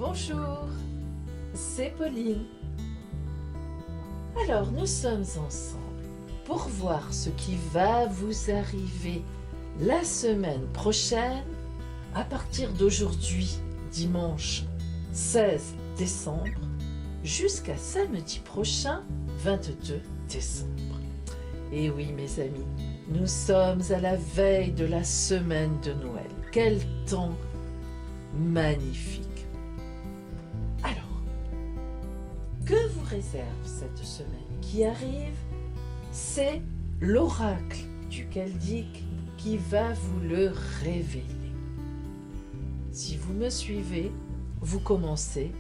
Bonjour, c'est Pauline. Alors nous sommes ensemble pour voir ce qui va vous arriver la semaine prochaine à partir d'aujourd'hui, dimanche 16 décembre, jusqu'à samedi prochain, 22 décembre. Et oui mes amis, nous sommes à la veille de la semaine de Noël. Quel temps magnifique! Alors, que vous réserve cette semaine qui arrive? C'est l'oracle du Chaldicque qui va vous le révéler. Si vous me suivez, vous commencez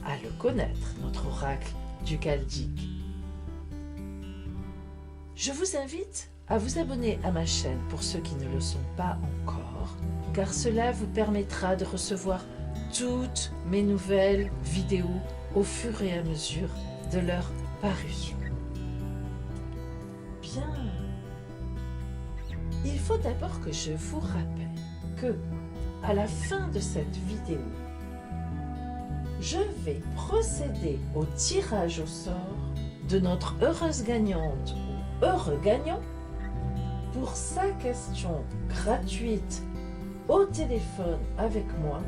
à le connaître, notre oracle du Chaldicque. Je vous invite à vous abonner à ma chaîne pour ceux qui ne le sont pas encore, car cela vous permettra de recevoir toutes mes nouvelles vidéos au fur et à mesure de leur parution. Bien, il faut d'abord que je vous rappelle que, à la fin de cette vidéo, je vais procéder au tirage au sort de notre heureuse gagnante ou heureux gagnant pour sa question gratuite au téléphone avec moi,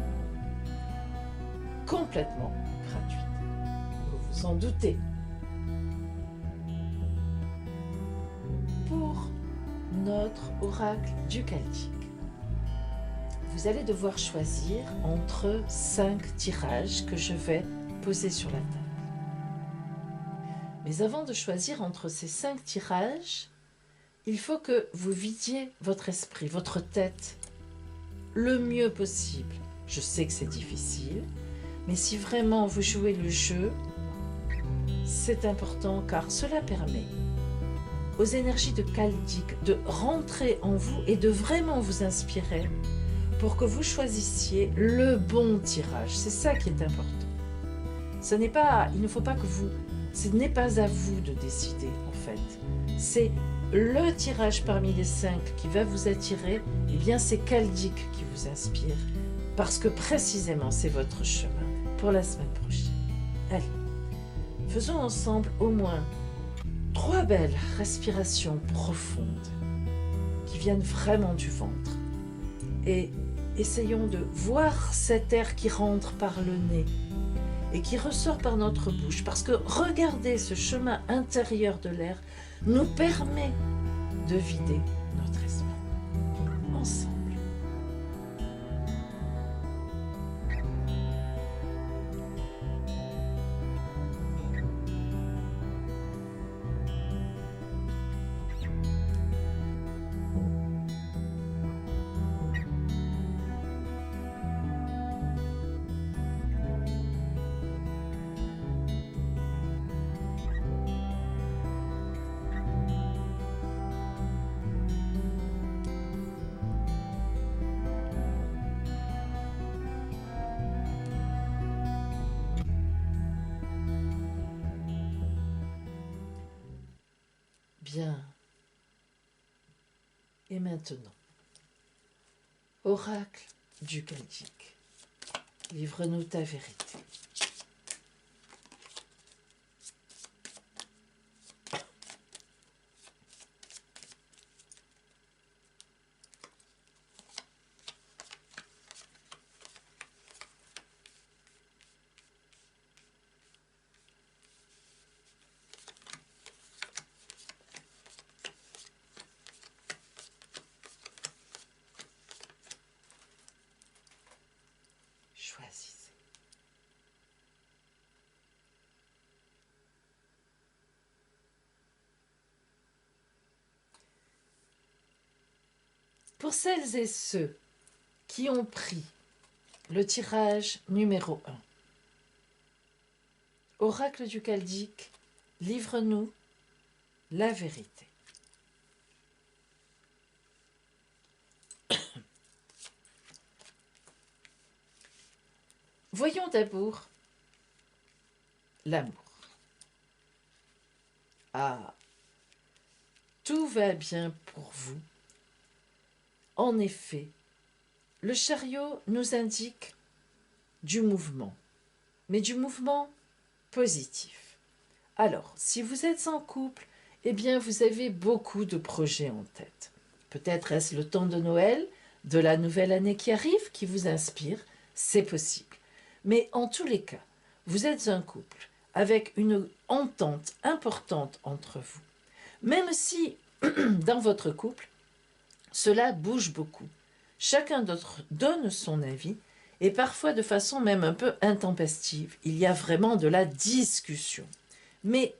complètement gratuite. Vous vous en doutez. Pour notre oracle du Chaldicque, vous allez devoir choisir entre 5 tirages que je vais poser sur la table. Mais avant de choisir entre ces 5 tirages, il faut que vous vidiez votre esprit, votre tête, le mieux possible. Je sais que c'est difficile, mais si vraiment vous jouez le jeu, c'est important car cela permet aux énergies de Chaldicque de rentrer en vous et de vraiment vous inspirer pour que vous choisissiez le bon tirage. C'est ça qui est important. Ce n'est pas à vous de décider en fait. C'est le tirage parmi les 5 qui va vous attirer. Eh bien c'est Chaldicque qui vous inspire parce que précisément c'est votre chemin pour la semaine prochaine. Allez, faisons ensemble au moins 3 belles respirations profondes qui viennent vraiment du ventre et essayons de voir cet air qui rentre par le nez et qui ressort par notre bouche, parce que regardez, ce chemin intérieur de l'air nous permet de vider notre esprit. Ensemble. Bien. Et maintenant, oracle du Chaldicque, livre-nous ta vérité. Choisissez. Pour celles et ceux qui ont pris le tirage numéro 1, oracle du Chaldicque, livre-nous la vérité. Voyons d'abord l'amour. Ah, tout va bien pour vous. En effet, le chariot nous indique du mouvement, mais du mouvement positif. Alors, si vous êtes en couple, eh bien, vous avez beaucoup de projets en tête. Peut-être est-ce le temps de Noël, de la nouvelle année qui arrive, qui vous inspire, c'est possible. Mais en tous les cas, vous êtes un couple avec une entente importante entre vous. Même si, dans votre couple, cela bouge beaucoup. Chacun d'autre donne son avis, et parfois de façon même un peu intempestive. Il y a vraiment de la discussion. Mais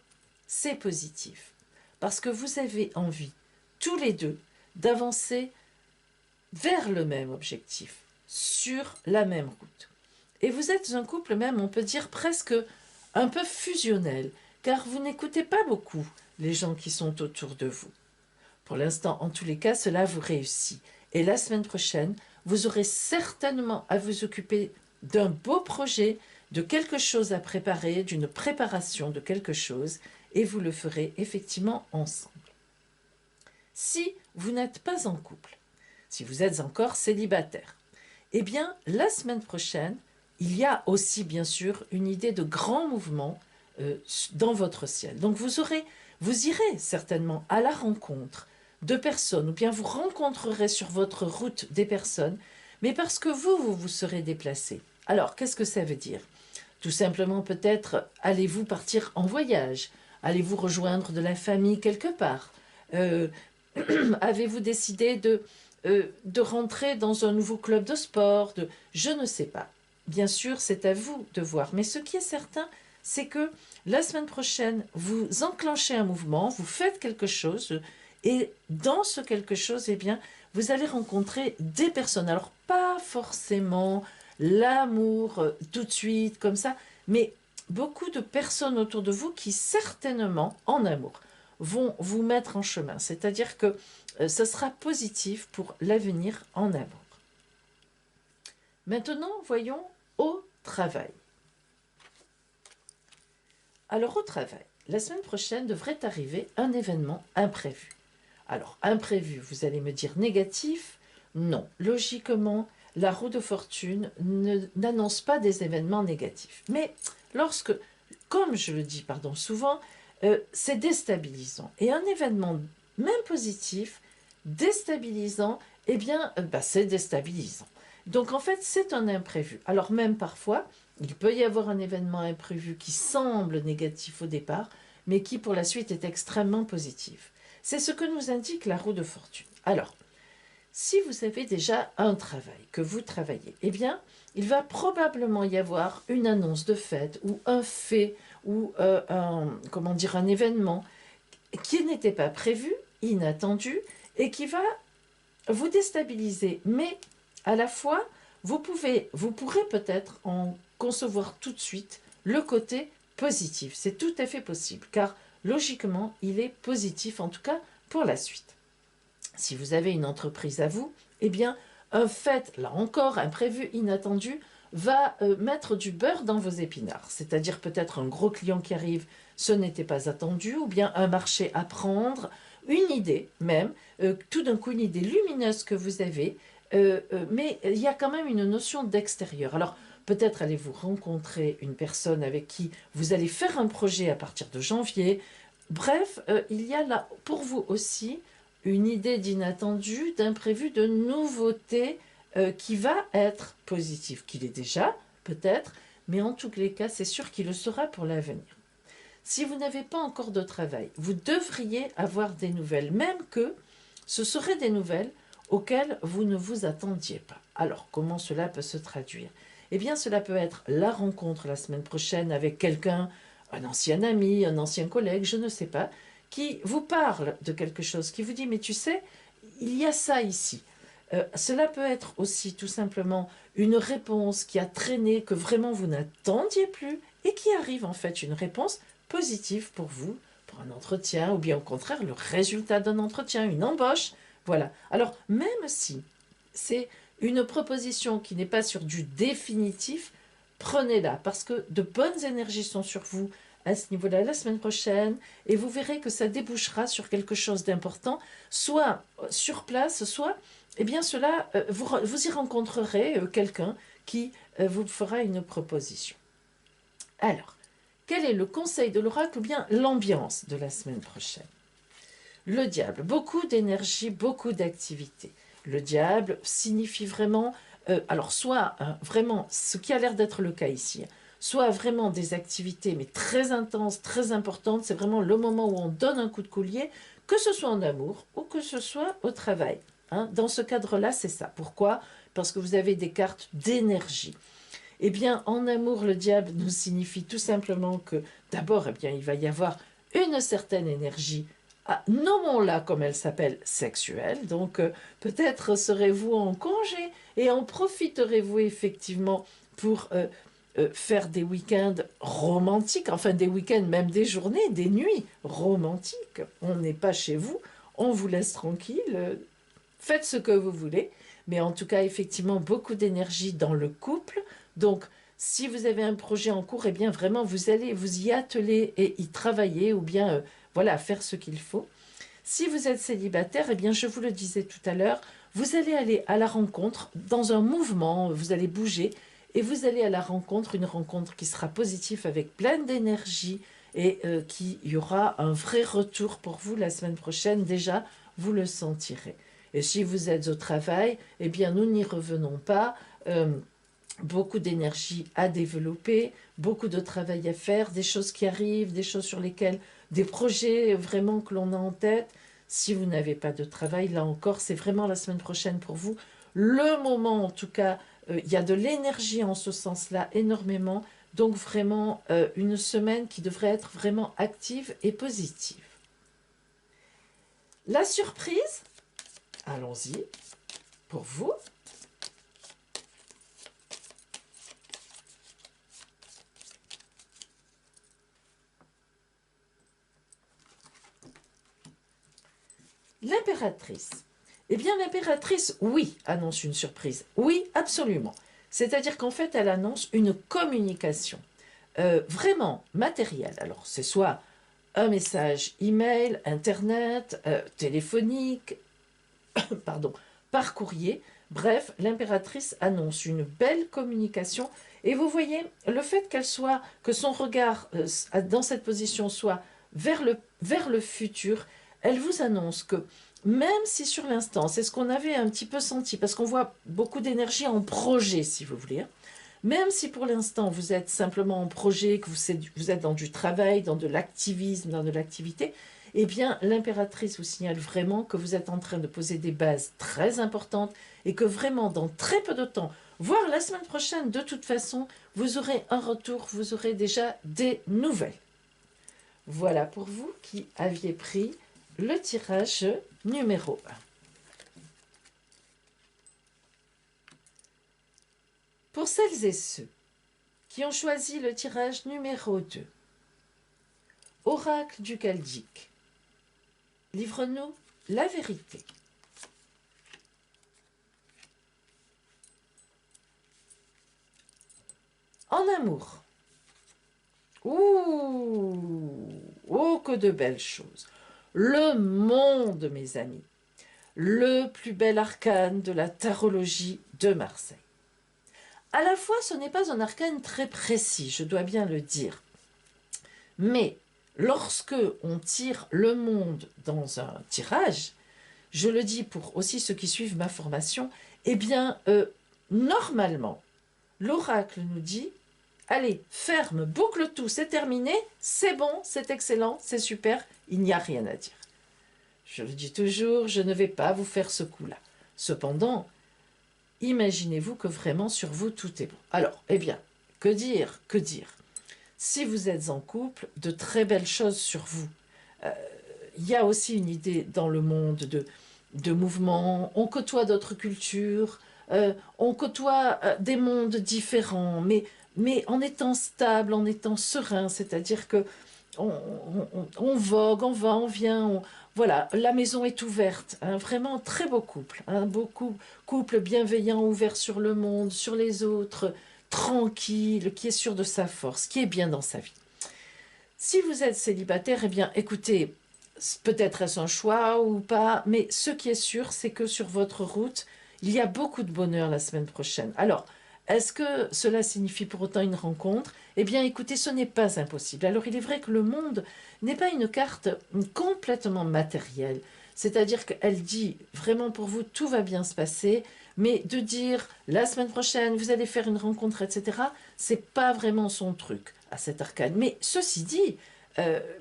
c'est positif, parce que vous avez envie, tous les deux, d'avancer vers le même objectif, sur la même route. Et vous êtes un couple même, on peut dire presque un peu fusionnel, car vous n'écoutez pas beaucoup les gens qui sont autour de vous. Pour l'instant, en tous les cas, cela vous réussit. Et la semaine prochaine, vous aurez certainement à vous occuper d'un beau projet, de quelque chose à préparer, d'une préparation de quelque chose, et vous le ferez effectivement ensemble. Si vous n'êtes pas en couple, si vous êtes encore célibataire, eh bien, la semaine prochaine, il y a aussi, bien sûr, une idée de grand mouvement dans votre ciel. Donc, vous irez certainement à la rencontre de personnes, ou bien vous rencontrerez sur votre route des personnes, mais parce que vous vous serez déplacé. Alors, qu'est-ce que ça veut dire? Tout simplement, peut-être, allez-vous partir en voyage? Allez-vous rejoindre de la famille quelque part? Avez-vous décidé de rentrer dans un nouveau club de sport? Je ne sais pas. Bien sûr, c'est à vous de voir. Mais ce qui est certain, c'est que la semaine prochaine, vous enclenchez un mouvement, vous faites quelque chose, et dans ce quelque chose, eh bien, vous allez rencontrer des personnes. Alors, pas forcément l'amour tout de suite, comme ça, mais beaucoup de personnes autour de vous qui, certainement, en amour, vont vous mettre en chemin. C'est-à-dire que ce sera positif pour l'avenir en amour. Maintenant, voyons au travail. Alors, au travail, la semaine prochaine devrait arriver un événement imprévu. Alors, imprévu, vous allez me dire négatif? Non, logiquement, la roue de fortune n'annonce pas des événements négatifs. Mais lorsque, comme je le dis souvent, c'est déstabilisant. Et un événement, même positif, déstabilisant, eh bien, c'est déstabilisant. Donc, en fait, c'est un imprévu. Alors, même parfois, il peut y avoir un événement imprévu qui semble négatif au départ, mais qui, pour la suite, est extrêmement positif. C'est ce que nous indique la roue de fortune. Alors, si vous avez déjà un travail, que vous travaillez, eh bien, il va probablement y avoir une annonce de fête ou un fait ou un événement qui n'était pas prévu, inattendu, et qui va vous déstabiliser. Mais à la fois, vous pourrez peut-être en concevoir tout de suite le côté positif. C'est tout à fait possible, car logiquement, il est positif, en tout cas pour la suite. Si vous avez une entreprise à vous, eh bien, un fait, là encore, imprévu, inattendu, va mettre du beurre dans vos épinards. C'est-à-dire peut-être un gros client qui arrive, ce n'était pas attendu, ou bien un marché à prendre, une idée même, tout d'un coup une idée lumineuse que vous avez, mais il y a quand même une notion d'extérieur. Alors, peut-être allez-vous rencontrer une personne avec qui vous allez faire un projet à partir de janvier. Bref, il y a là pour vous aussi une idée d'inattendu, d'imprévu, de nouveauté qui va être positive, qu'il est déjà peut-être, mais en tous les cas, c'est sûr qu'il le sera pour l'avenir. Si vous n'avez pas encore de travail, vous devriez avoir des nouvelles, même que ce seraient des nouvelles auxquelles vous ne vous attendiez pas. Alors, comment cela peut se traduire? Eh bien, cela peut être la rencontre la semaine prochaine avec quelqu'un, un ancien ami, un ancien collègue, je ne sais pas, qui vous parle de quelque chose, qui vous dit « mais tu sais, il y a ça ici ». Cela peut être aussi tout simplement une réponse qui a traîné, que vraiment vous n'attendiez plus, et qui arrive en fait une réponse positive pour vous, pour un entretien, ou bien au contraire le résultat d'un entretien, une embauche. Voilà. Alors, même si c'est une proposition qui n'est pas sur du définitif, prenez-la, parce que de bonnes énergies sont sur vous à ce niveau-là la semaine prochaine, et vous verrez que ça débouchera sur quelque chose d'important, soit sur place, soit, eh bien cela, vous y rencontrerez quelqu'un qui vous fera une proposition. Alors, quel est le conseil de l'oracle ou bien l'ambiance de la semaine prochaine? Le diable, beaucoup d'énergie, beaucoup d'activité. Le diable signifie vraiment, alors soit vraiment, ce qui a l'air d'être le cas ici, soit vraiment des activités mais très intenses, très importantes, c'est vraiment le moment où on donne un coup de collier, que ce soit en amour ou que ce soit au travail. Hein. Dans ce cadre-là, c'est ça. Pourquoi? Parce que vous avez des cartes d'énergie. Eh bien, en amour, le diable nous signifie tout simplement que, d'abord, eh bien, il va y avoir une certaine énergie, nommons-la comme elle s'appelle, sexuelle. Donc, peut-être serez-vous en congé et en profiterez-vous effectivement pour faire des week-ends romantiques, enfin des week-ends, même des journées, des nuits romantiques. On n'est pas chez vous, on vous laisse tranquille, faites ce que vous voulez. Mais en tout cas, effectivement, beaucoup d'énergie dans le couple. Donc, si vous avez un projet en cours, eh bien, vraiment, vous allez vous y atteler et y travailler ou bien, voilà, faire ce qu'il faut. Si vous êtes célibataire, eh bien, je vous le disais tout à l'heure, vous allez aller à la rencontre dans un mouvement, vous allez bouger et vous allez à la rencontre, une rencontre qui sera positive avec plein d'énergie et qui y aura un vrai retour pour vous la semaine prochaine. Déjà, vous le sentirez. Et si vous êtes au travail, eh bien, nous n'y revenons pas. Beaucoup d'énergie à développer, beaucoup de travail à faire, des choses qui arrivent, des choses sur lesquelles, des projets vraiment que l'on a en tête. Si vous n'avez pas de travail, là encore, c'est vraiment la semaine prochaine pour vous. Le moment, en tout cas, il y a de l'énergie en ce sens-là, énormément. Donc vraiment, une semaine qui devrait être vraiment active et positive. La surprise, allons-y, pour vous. L'impératrice. Eh bien, l'impératrice, oui, annonce une surprise. Oui, absolument. C'est-à-dire qu'en fait, elle annonce une communication vraiment matérielle. Alors, c'est soit un message email, internet, téléphonique, pardon, par courrier. Bref, l'impératrice annonce une belle communication. Et vous voyez, le fait qu'elle soit, que son regard dans cette position soit vers le futur, elle vous annonce que même si sur l'instant, c'est ce qu'on avait un petit peu senti, parce qu'on voit beaucoup d'énergie en projet, si vous voulez, même si pour l'instant vous êtes simplement en projet, que vous êtes dans du travail, dans de l'activisme, dans de l'activité, eh bien l'impératrice vous signale vraiment que vous êtes en train de poser des bases très importantes et que vraiment dans très peu de temps, voire la semaine prochaine de toute façon, vous aurez un retour, vous aurez déjà des nouvelles. Voilà pour vous qui aviez pris le tirage numéro 1. Pour celles et ceux qui ont choisi le tirage numéro 2, Oracle du Chaldéque, livre-nous la vérité. En amour. Oh, que de belles choses. Le monde, mes amis. Le plus bel arcane de la tarologie de Marseille. À la fois, ce n'est pas un arcane très précis, je dois bien le dire. Mais lorsque on tire le monde dans un tirage, je le dis pour aussi ceux qui suivent ma formation, eh bien, normalement, l'oracle nous dit, allez, ferme, boucle tout, c'est terminé, c'est bon, c'est excellent, c'est super, il n'y a rien à dire. Je le dis toujours, je ne vais pas vous faire ce coup-là. Cependant, imaginez-vous que vraiment sur vous tout est bon. Alors, eh bien, que dire, que dire? Si vous êtes en couple, de très belles choses sur vous. Il y a aussi une idée dans le monde de mouvement, on côtoie d'autres cultures, on côtoie des mondes différents, mais en étant stable, en étant serein, c'est-à-dire que on vogue, on va, on vient, voilà, la maison est ouverte, hein, vraiment très beau couple, un beau couple bienveillant, ouvert sur le monde, sur les autres, tranquille, qui est sûr de sa force, qui est bien dans sa vie. Si vous êtes célibataire, eh bien écoutez, peut-être est-ce un choix ou pas, mais ce qui est sûr, c'est que sur votre route, il y a beaucoup de bonheur la semaine prochaine. Alors, Est-ce que cela signifie pour autant une rencontre? Eh bien, écoutez, ce n'est pas impossible. Alors, il est vrai que le monde n'est pas une carte complètement matérielle. C'est-à-dire qu'elle dit, vraiment pour vous, tout va bien se passer, mais de dire, la semaine prochaine, vous allez faire une rencontre, etc., c'est pas vraiment son truc à cet arcane. Mais ceci dit,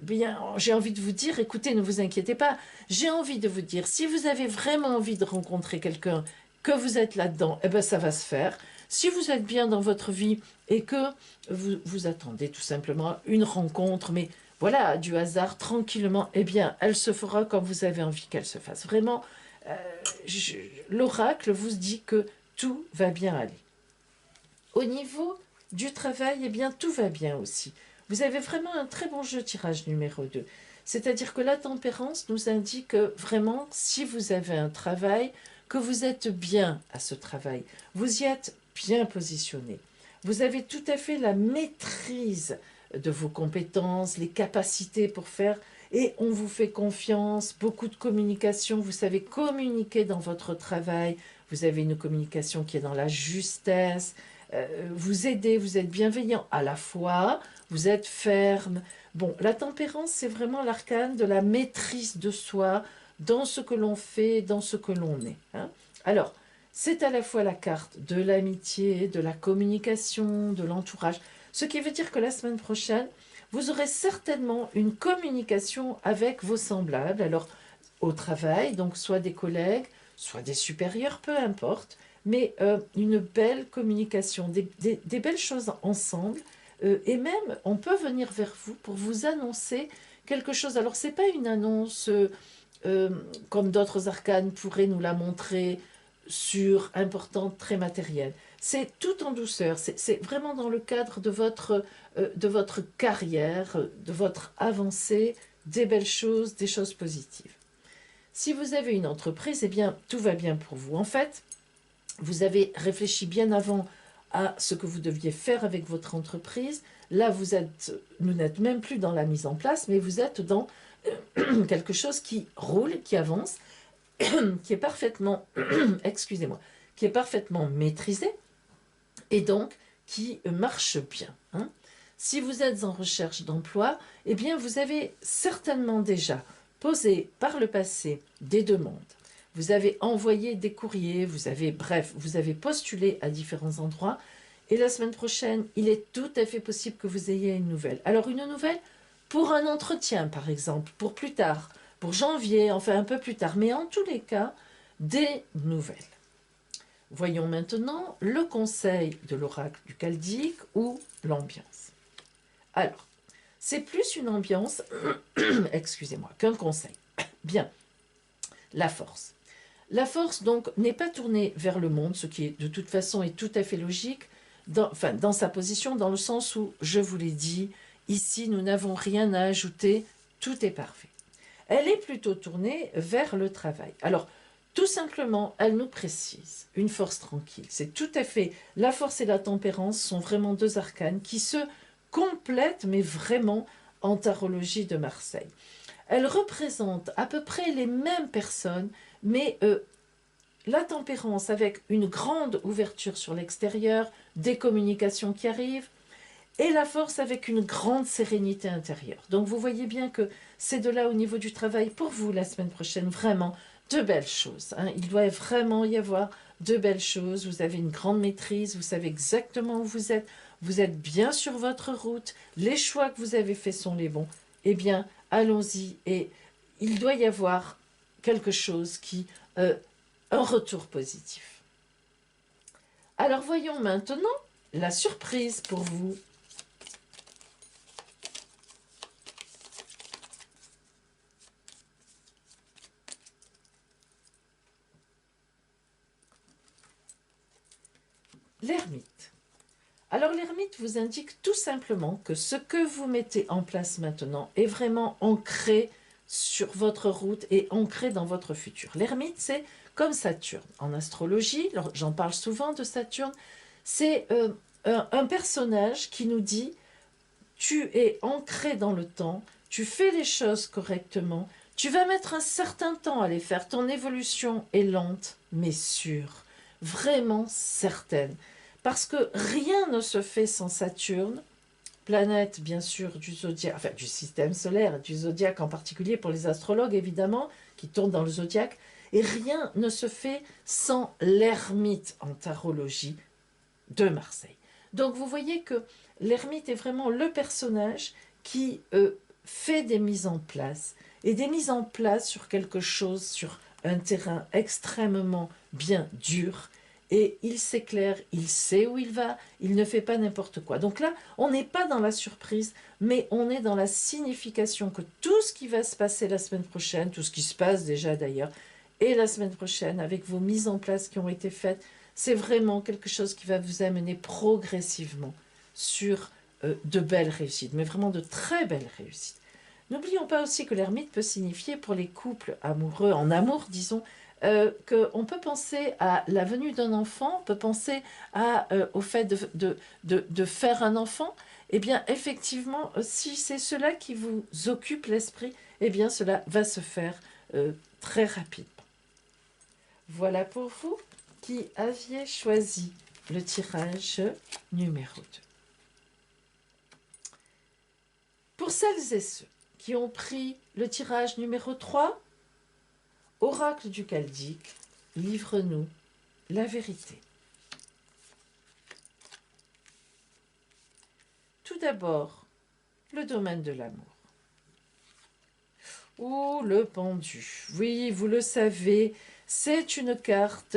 bien, j'ai envie de vous dire, écoutez, ne vous inquiétez pas, j'ai envie de vous dire, si vous avez vraiment envie de rencontrer quelqu'un, que vous êtes là-dedans, eh ben ça va se faire. Si vous êtes bien dans votre vie et que vous attendez tout simplement une rencontre, mais voilà, du hasard, tranquillement, eh bien, elle se fera comme vous avez envie qu'elle se fasse. Vraiment, euh, l'oracle vous dit que tout va bien aller. Au niveau du travail, eh bien, tout va bien aussi. Vous avez vraiment un très bon jeu tirage numéro 2. C'est-à-dire que la tempérance nous indique vraiment, si vous avez un travail, que vous êtes bien à ce travail. Vous y êtes bien positionné. Vous avez tout à fait la maîtrise de vos compétences, les capacités pour faire, et on vous fait confiance, beaucoup de communication, vous savez communiquer dans votre travail, vous avez une communication qui est dans la justesse, vous aidez, vous êtes bienveillant à la fois, vous êtes ferme. Bon, la tempérance, c'est vraiment l'arcane de la maîtrise de soi dans ce que l'on fait, dans ce que l'on est. Hein. Alors, c'est à la fois la carte de l'amitié, de la communication, de l'entourage. Ce qui veut dire que la semaine prochaine, vous aurez certainement une communication avec vos semblables. Alors, au travail, donc soit des collègues, soit des supérieurs, peu importe, mais une belle communication, des belles choses ensemble. Et même, on peut venir vers vous pour vous annoncer quelque chose. Alors, ce n'est pas une annonce comme d'autres arcanes pourraient nous la montrer, importante, très matérielle. C'est tout en douceur, c'est vraiment dans le cadre de votre carrière, de votre avancée, des belles choses, des choses positives. Si vous avez une entreprise, eh bien, tout va bien pour vous. En fait, vous avez réfléchi bien avant à ce que vous deviez faire avec votre entreprise. Là, vous n'êtes même plus dans la mise en place, mais vous êtes dans quelque chose qui roule, qui avance, qui est parfaitement, excusez-moi, qui est parfaitement maîtrisé et donc qui marche bien. Hein. Si vous êtes en recherche d'emploi, eh bien, vous avez certainement déjà posé par le passé des demandes. Vous avez envoyé des courriers, vous avez postulé à différents endroits. Et la semaine prochaine, il est tout à fait possible que vous ayez une nouvelle. Alors, une nouvelle pour un entretien, par exemple, pour plus tard, pour janvier, enfin un peu plus tard. Mais en tous les cas, des nouvelles. Voyons maintenant le conseil de l'oracle du Chaldéique ou l'ambiance. Alors, c'est plus une ambiance, excusez-moi, qu'un conseil. Bien, la force. La force, donc, n'est pas tournée vers le monde, ce qui, est, de toute façon, est tout à fait logique, dans sa position, dans le sens où, je vous l'ai dit, ici, nous n'avons rien à ajouter, tout est parfait. Elle est plutôt tournée vers le travail. Alors, tout simplement, elle nous précise une force tranquille. C'est tout à fait, la force et la tempérance sont vraiment deux arcanes qui se complètent, mais vraiment en tarologie de Marseille. Elles représentent à peu près les mêmes personnes, mais la tempérance avec une grande ouverture sur l'extérieur, des communications qui arrivent, et la force avec une grande sérénité intérieure. Donc vous voyez bien que c'est de là au niveau du travail pour vous la semaine prochaine, vraiment de belles choses. Hein. Il doit vraiment y avoir de belles choses, vous avez une grande maîtrise, vous savez exactement où vous êtes bien sur votre route, les choix que vous avez faits sont les bons. Eh bien, allons-y et il doit y avoir quelque chose qui... un retour positif. Alors voyons maintenant la surprise pour vous. L'ermite. Alors l'ermite vous indique tout simplement que ce que vous mettez en place maintenant est vraiment ancré sur votre route et ancré dans votre futur. L'ermite, c'est comme Saturne. En astrologie, j'en parle souvent de Saturne, c'est un personnage qui nous dit « tu es ancré dans le temps, tu fais les choses correctement, tu vas mettre un certain temps à les faire, ton évolution est lente mais sûre, vraiment certaine. » parce que rien ne se fait sans Saturne, planète bien sûr du zodiaque, enfin du système solaire, du zodiaque en particulier pour les astrologues évidemment, qui tournent dans le zodiaque, et rien ne se fait sans l'ermite en tarologie de Marseille. Donc vous voyez que l'ermite est vraiment le personnage qui fait des mises en place, et des mises en place sur quelque chose, sur un terrain extrêmement bien dur, et il s'éclaire, il sait où il va, il ne fait pas n'importe quoi. Donc là, on n'est pas dans la surprise, mais on est dans la signification que tout ce qui va se passer la semaine prochaine, tout ce qui se passe déjà d'ailleurs, et la semaine prochaine, avec vos mises en place qui ont été faites, c'est vraiment quelque chose qui va vous amener progressivement sur de belles réussites, mais vraiment de très belles réussites. N'oublions pas aussi que l'ermite peut signifier pour les couples amoureux, en amour disons, qu'on peut penser à la venue d'un enfant, on peut penser au fait de faire un enfant. Eh bien effectivement, si c'est cela qui vous occupe l'esprit, eh bien cela va se faire très rapidement. Voilà pour vous qui aviez choisi le tirage numéro 2. Pour celles et ceux qui ont pris le tirage numéro 3, Oracle du Chaldéque, livre-nous la vérité. Tout d'abord, le domaine de l'amour. Ouh, le pendu. Oui, vous le savez, c'est une carte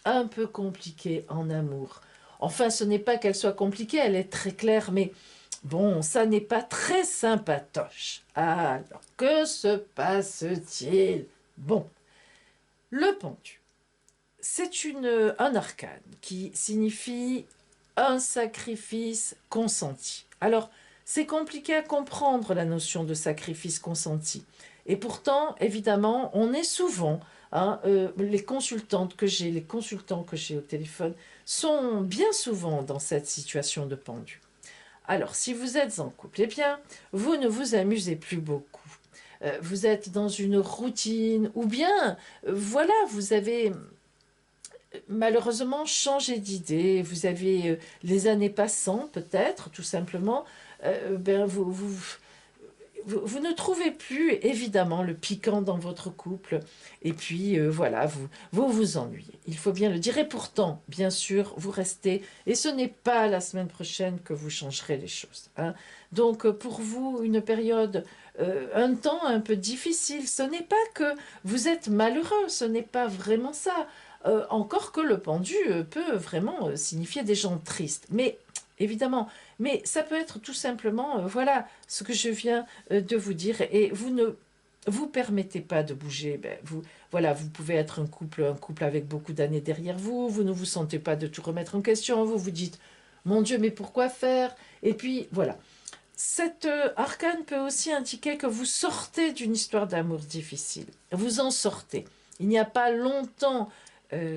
un peu compliquée en amour. Enfin, ce n'est pas qu'elle soit compliquée, elle est très claire, mais bon, ça n'est pas très sympatoche. Alors, que se passe-t-il? Bon, le pendu, c'est un arcane qui signifie un sacrifice consenti. Alors, c'est compliqué à comprendre la notion de sacrifice consenti. Et pourtant, évidemment, on est souvent, les consultants que j'ai au téléphone sont bien souvent dans cette situation de pendu. Alors, si vous êtes en couple, eh bien, vous ne vous amusez plus beaucoup. Vous êtes dans une routine, ou bien, voilà, vous avez malheureusement changé d'idée, vous avez les années passant peut-être, tout simplement, vous ne trouvez plus évidemment le piquant dans votre couple, et puis voilà, vous ennuyez. Il faut bien le dire, et pourtant, bien sûr, vous restez, et ce n'est pas la semaine prochaine que vous changerez les choses. Donc pour vous, une période, un temps un peu difficile, ce n'est pas que vous êtes malheureux, ce n'est pas vraiment ça. Encore que le pendu peut vraiment signifier des gens tristes. Mais évidemment, mais ça peut être tout simplement, voilà, ce que je viens de vous dire. Et vous ne vous permettez pas de bouger. Voilà, vous pouvez être un couple avec beaucoup d'années derrière vous. Vous ne vous sentez pas de tout remettre en question. Vous vous dites, mon Dieu, mais pourquoi faire? Et puis, voilà. Cet arcane peut aussi indiquer que vous sortez d'une histoire d'amour difficile. Vous en sortez. Il n'y a pas longtemps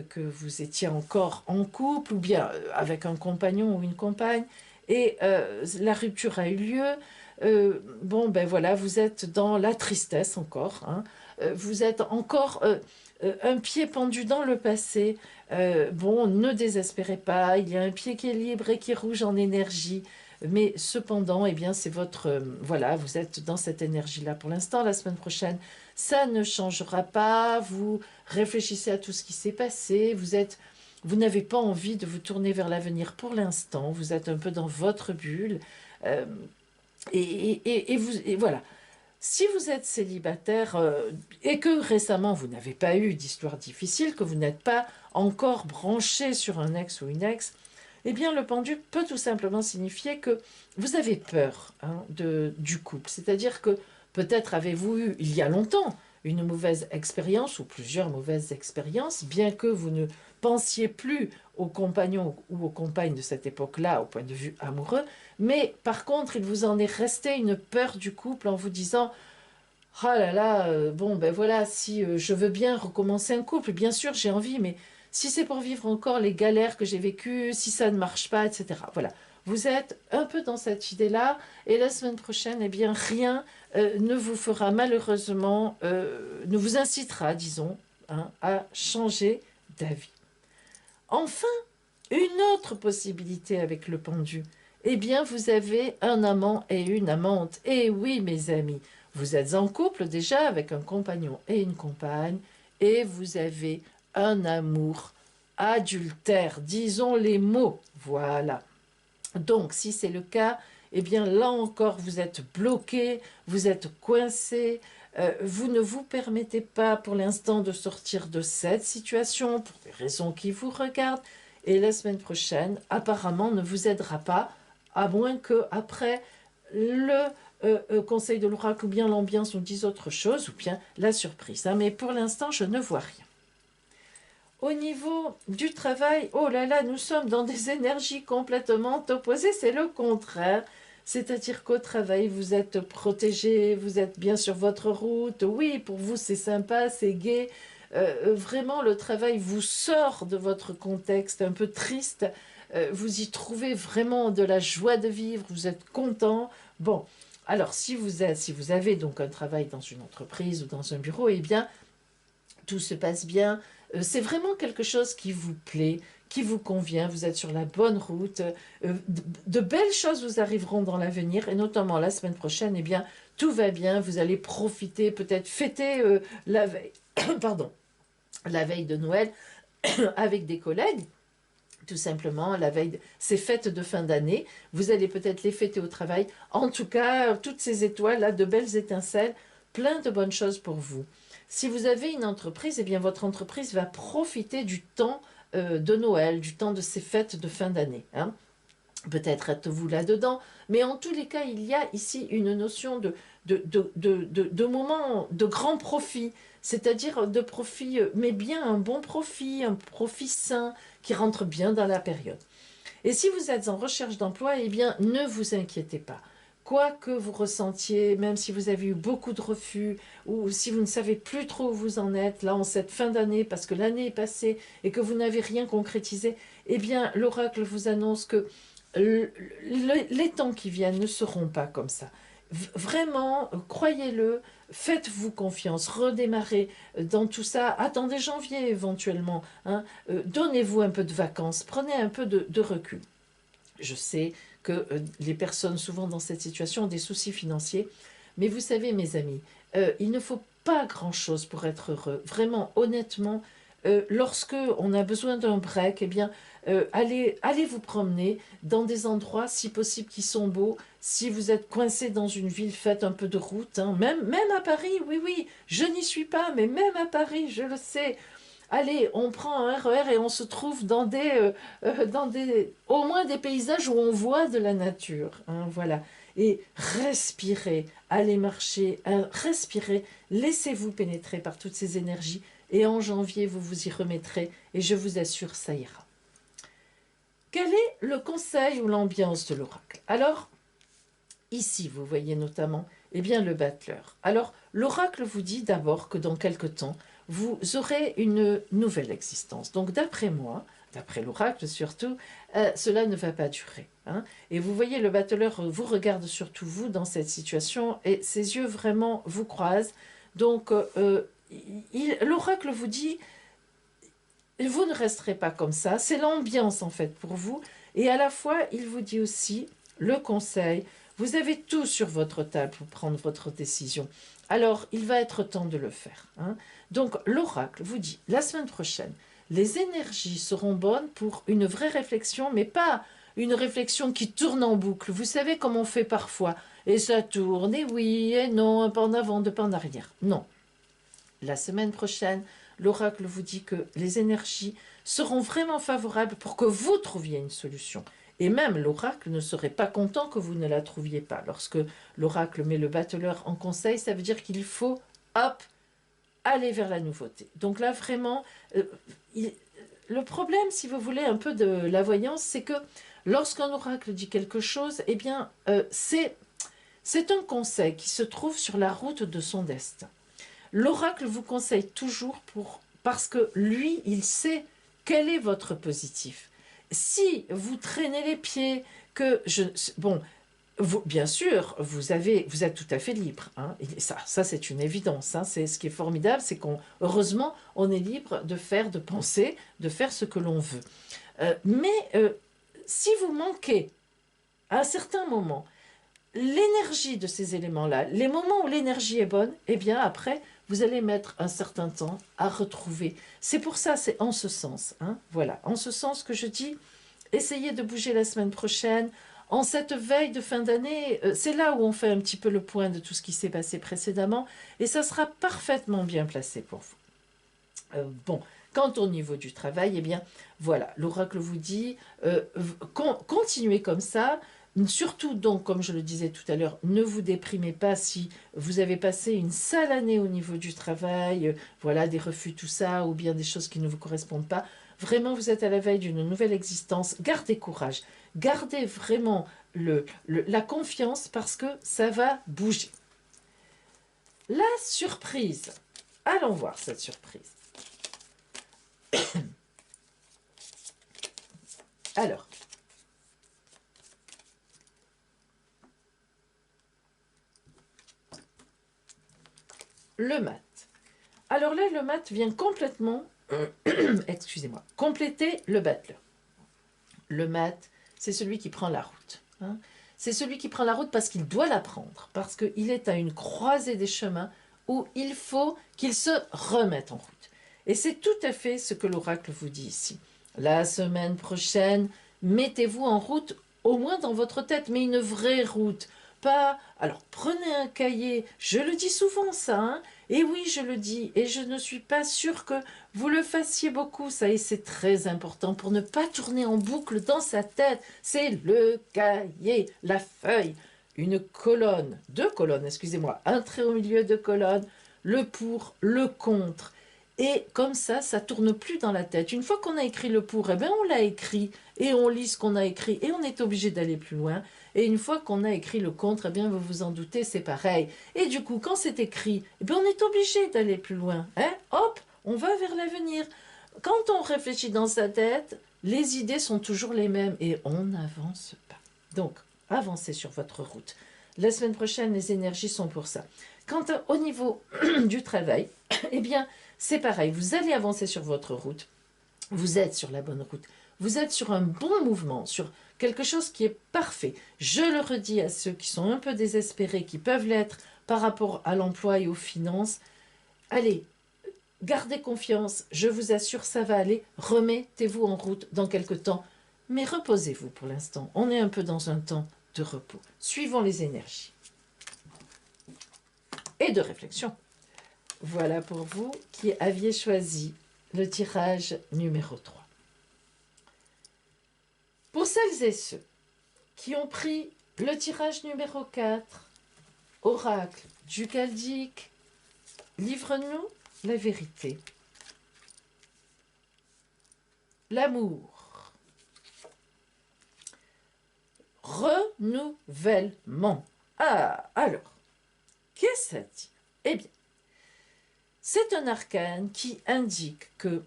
que vous étiez encore en couple ou bien avec un compagnon ou une compagne et la rupture a eu lieu. Bon, ben voilà, vous êtes dans la tristesse encore. Vous êtes encore un pied pendu dans le passé. Bon, ne désespérez pas, il y a un pied qui est libre et qui est rouge en énergie. Mais cependant, eh bien, c'est votre... voilà, vous êtes dans cette énergie-là pour l'instant. La semaine prochaine, ça ne changera pas. Vous réfléchissez à tout ce qui s'est passé. Vous n'avez pas envie de vous tourner vers l'avenir pour l'instant. Vous êtes un peu dans votre bulle. Et voilà. Si vous êtes célibataire et que récemment vous n'avez pas eu d'histoire difficile, que vous n'êtes pas encore branché sur un ex ou une ex, eh bien, le pendu peut tout simplement signifier que vous avez peur du couple. C'est-à-dire que peut-être avez-vous eu, il y a longtemps, une mauvaise expérience ou plusieurs mauvaises expériences, bien que vous ne pensiez plus aux compagnons ou aux compagnes de cette époque-là au point de vue amoureux, mais par contre, il vous en est resté une peur du couple en vous disant « Ah là là, bon ben voilà, si je veux bien recommencer un couple, bien sûr j'ai envie, mais si c'est pour vivre encore les galères que j'ai vécues, si ça ne marche pas, etc. » Voilà, vous êtes un peu dans cette idée-là, et la semaine prochaine, eh bien rien ne vous fera malheureusement, ne vous incitera, disons, à changer d'avis. Enfin, Une autre possibilité avec le pendu, eh bien, vous avez un amant et une amante. Et oui, mes amis, vous êtes en couple déjà avec un compagnon et une compagne, et vous avez un amour adultère, disons les mots. Voilà. Donc, si c'est le cas, eh bien, là encore, vous êtes bloqué, vous êtes coincé, vous ne vous permettez pas pour l'instant de sortir de cette situation pour des raisons qui vous regardent. Et la semaine prochaine, apparemment, ne vous aidera pas, à moins que après le conseil de l'oracle ou bien l'ambiance nous dise autre chose, ou bien la surprise. Hein. Mais pour l'instant, je ne vois rien. Au niveau du travail, oh là là, nous sommes dans des énergies complètement opposées, c'est le contraire. C'est-à-dire qu'au travail, vous êtes protégé, vous êtes bien sur votre route. Oui, pour vous, c'est sympa, c'est gai. Vraiment, le travail vous sort de votre contexte un peu triste. Vous y trouvez vraiment de la joie de vivre, vous êtes content. Bon, alors si vous avez donc un travail dans une entreprise ou dans un bureau, eh bien, tout se passe bien. C'est vraiment quelque chose qui vous plaît, qui vous convient, vous êtes sur la bonne route. De belles choses vous arriveront dans l'avenir, et notamment la semaine prochaine, eh bien, tout va bien, vous allez profiter, peut-être fêter la veille, pardon, la veille de Noël avec des collègues. Tout simplement, la veille, ces fêtes de fin d'année, vous allez peut-être les fêter au travail. En tout cas, toutes ces étoiles-là, de belles étincelles, plein de bonnes choses pour vous. Si vous avez une entreprise, eh bien votre entreprise va profiter du temps de Noël, du temps de ces fêtes de fin d'année. Hein. Peut-être êtes-vous là-dedans, mais en tous les cas, il y a ici une notion de moment de grand profit, c'est-à-dire de profit, mais bien un bon profit, un profit sain qui rentre bien dans la période. Et si vous êtes en recherche d'emploi, eh bien, ne vous inquiétez pas. Quoi que vous ressentiez, même si vous avez eu beaucoup de refus, ou si vous ne savez plus trop où vous en êtes, là, en cette fin d'année, parce que l'année est passée et que vous n'avez rien concrétisé, eh bien, l'oracle vous annonce que les temps qui viennent ne seront pas comme ça. Vraiment, croyez-le, faites-vous confiance, redémarrez dans tout ça, attendez janvier éventuellement, hein, donnez-vous un peu de vacances, prenez un peu de recul. Je sais que les personnes souvent dans cette situation ont des soucis financiers, mais vous savez mes amis, il ne faut pas grand-chose pour être heureux. Vraiment, honnêtement, lorsque on a besoin d'un break, eh bien, allez vous promener dans des endroits, si possible, qui sont beaux. Si vous êtes coincé dans une ville, faites un peu de route. Hein. Même à Paris, oui, oui, je n'y suis pas, mais même à Paris, je le sais. Allez, on prend un RER et on se trouve au moins des paysages où on voit de la nature. Hein, voilà. Et respirez, allez marcher, respirez, laissez-vous pénétrer par toutes ces énergies. Et en janvier, vous vous y remettrez et je vous assure, ça ira. Quel est le conseil ou l'ambiance de l'oracle? Alors, ici, vous voyez notamment eh bien, le battleur. Alors, l'oracle vous dit d'abord que dans quelque temps, vous aurez une nouvelle existence. Donc, d'après moi, d'après l'oracle surtout, cela ne va pas durer. Hein. Et vous voyez, le battleur vous regarde surtout vous dans cette situation et ses yeux vraiment vous croisent. Donc, l'oracle vous dit, vous ne resterez pas comme ça, c'est l'ambiance en fait pour vous. Et à la fois, il vous dit aussi le conseil, vous avez tout sur votre table pour prendre votre décision. Alors, il va être temps de le faire. Hein. Donc, l'oracle vous dit, la semaine prochaine, les énergies seront bonnes pour une vraie réflexion, mais pas une réflexion qui tourne en boucle. Vous savez comme on fait parfois. Et ça tourne, et oui, et non, un pas en avant, deux pas en arrière. Non. La semaine prochaine, l'oracle vous dit que les énergies seront vraiment favorables pour que vous trouviez une solution. Et même l'oracle ne serait pas content que vous ne la trouviez pas. Lorsque l'oracle met le battleur en conseil, ça veut dire qu'il faut, hop, aller vers la nouveauté. Donc là, vraiment, le problème, si vous voulez, un peu de la voyance, c'est que lorsqu'un oracle dit quelque chose, eh bien, c'est un conseil qui se trouve sur la route de son destin. L'oracle vous conseille toujours parce que lui, il sait quel est votre positif. Si vous traînez les pieds, bien sûr, vous êtes tout à fait libre. Hein, et ça c'est une évidence. Hein, c'est ce qui est formidable, c'est heureusement, on est libre de faire, de penser, de faire ce que l'on veut. Mais si vous manquez à un certain moment l'énergie de ces éléments-là, les moments où l'énergie est bonne, eh bien après, vous allez mettre un certain temps à retrouver. C'est pour ça, c'est en ce sens. Hein, voilà, en ce sens que je dis, essayez de bouger la semaine prochaine. En cette veille de fin d'année, c'est là où on fait un petit peu le point de tout ce qui s'est passé précédemment, et ça sera parfaitement bien placé pour vous. Bon, quant au niveau du travail, eh bien, voilà, l'oracle vous dit, continuez comme ça. Surtout donc, comme je le disais tout à l'heure, ne vous déprimez pas si vous avez passé une sale année au niveau du travail, voilà, des refus, tout ça, ou bien des choses qui ne vous correspondent pas. Vraiment, vous êtes à la veille d'une nouvelle existence. Gardez courage. Gardez vraiment la confiance parce que ça va bouger. La surprise. Allons voir cette surprise. Alors, le mat. Alors là, le mat vient complètement, excusez-moi, compléter le battleur. Le mat, c'est celui qui prend la route. Hein. C'est celui qui prend la route parce qu'il doit la prendre, parce qu'il est à une croisée des chemins où il faut qu'il se remette en route. Et c'est tout à fait ce que l'oracle vous dit ici. La semaine prochaine, mettez-vous en route, au moins dans votre tête, mais une vraie route. Pas. Alors, prenez un cahier, je le dis souvent ça, hein, et oui, je le dis, et je ne suis pas sûre que vous le fassiez beaucoup, ça, et c'est très important pour ne pas tourner en boucle dans sa tête. C'est le cahier, la feuille, une colonne, deux colonnes, excusez-moi, un trait au milieu de colonne, le pour, le contre. Et comme ça tourne plus dans la tête. Une fois qu'on a écrit le pour, eh bien on l'a écrit et on lit ce qu'on a écrit et on est obligé d'aller plus loin. Et une fois qu'on a écrit le contre, eh bien vous vous en doutez, c'est pareil. Et du coup, quand c'est écrit, eh bien on est obligé d'aller plus loin. Hein? Hop, on va vers l'avenir. Quand on réfléchit dans sa tête, les idées sont toujours les mêmes et on n'avance pas. Donc, avancez sur votre route. La semaine prochaine, les énergies sont pour ça. Quant au niveau du travail, eh bien, c'est pareil. Vous allez avancer sur votre route. Vous êtes sur la bonne route. Vous êtes sur un bon mouvement, sur quelque chose qui est parfait. Je le redis à ceux qui sont un peu désespérés, qui peuvent l'être par rapport à l'emploi et aux finances. Allez, gardez confiance. Je vous assure, ça va aller. Remettez-vous en route dans quelque temps. Mais reposez-vous pour l'instant. On est un peu dans un temps de repos. Suivons les énergies. Et de réflexion. Voilà pour vous qui aviez choisi le tirage numéro 3. Pour celles et ceux qui ont pris le tirage numéro 4, oracle du Chaldéque, livre-nous la vérité. L'amour. Renouvellement. Ah, alors, qu'est-ce que ça dit? Eh bien, c'est un arcane qui indique que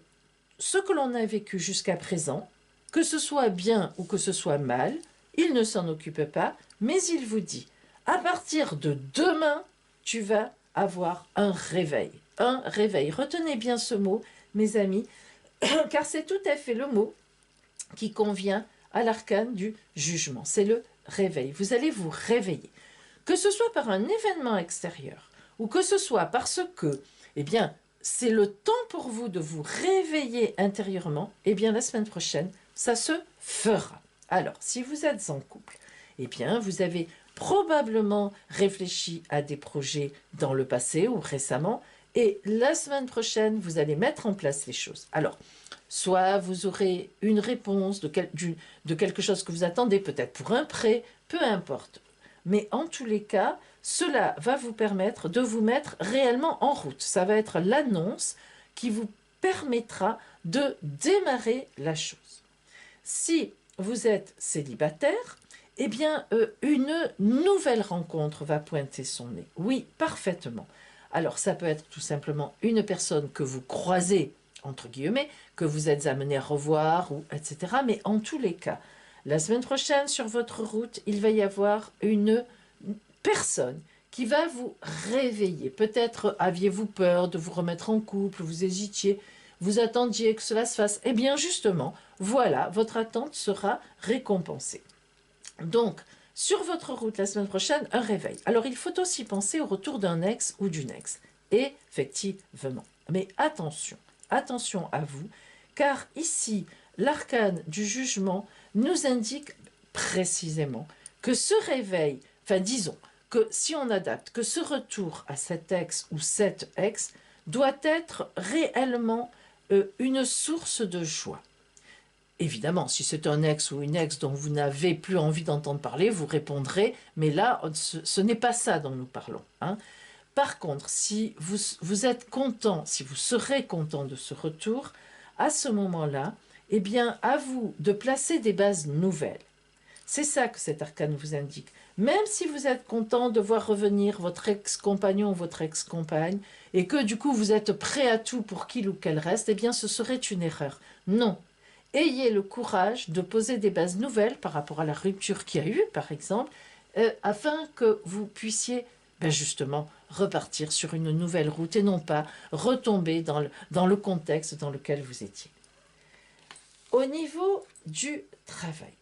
ce que l'on a vécu jusqu'à présent, que ce soit bien ou que ce soit mal, il ne s'en occupe pas, mais il vous dit, à partir de demain, tu vas avoir un réveil. Un réveil. Retenez bien ce mot, mes amis, car c'est tout à fait le mot qui convient à l'arcane du jugement. C'est le réveil. Vous allez vous réveiller. Que ce soit par un événement extérieur, ou que ce soit parce que eh bien, c'est le temps pour vous de vous réveiller intérieurement, eh bien, la semaine prochaine, ça se fera. Alors, si vous êtes en couple, eh bien, vous avez probablement réfléchi à des projets dans le passé ou récemment, et la semaine prochaine, vous allez mettre en place les choses. Alors, soit vous aurez une réponse de quelque chose que vous attendez, peut-être pour un prêt, peu importe. Mais en tous les cas, cela va vous permettre de vous mettre réellement en route. Ça va être l'annonce qui vous permettra de démarrer la chose. Si vous êtes célibataire, eh bien, une nouvelle rencontre va pointer son nez. Oui, parfaitement. Alors, ça peut être tout simplement une personne que vous croisez, entre guillemets, que vous êtes amené à revoir, ou, etc. Mais en tous les cas, la semaine prochaine, sur votre route, il va y avoir une personne qui va vous réveiller. Peut-être aviez-vous peur de vous remettre en couple, vous hésitiez. vous attendiez que cela se fasse. Eh bien justement, voilà, votre attente sera récompensée. Donc, sur votre route la semaine prochaine, un réveil. Alors, il faut aussi penser au retour d'un ex ou d'une ex. Effectivement. Mais attention, attention à vous, car ici, l'arcane du jugement nous indique précisément que ce réveil, enfin disons, que si on adapte, que ce retour à cet ex ou cette ex doit être réellement une source de joie. Évidemment, si c'est un ex ou une ex dont vous n'avez plus envie d'entendre parler, vous répondrez, mais là, ce n'est pas ça dont nous parlons. Hein. Par contre, si vous êtes content, si vous serez content de ce retour, à ce moment-là, eh bien, à vous de placer des bases nouvelles. C'est ça que cet arcane vous indique. Même si vous êtes content de voir revenir votre ex-compagnon ou votre ex-compagne, et que du coup vous êtes prêt à tout pour qu'il ou qu'elle reste, eh bien ce serait une erreur. Non. Ayez le courage de poser des bases nouvelles par rapport à la rupture qu'il y a eu, par exemple, afin que vous puissiez justement repartir sur une nouvelle route et non pas retomber dans le contexte dans lequel vous étiez. Au niveau du travail,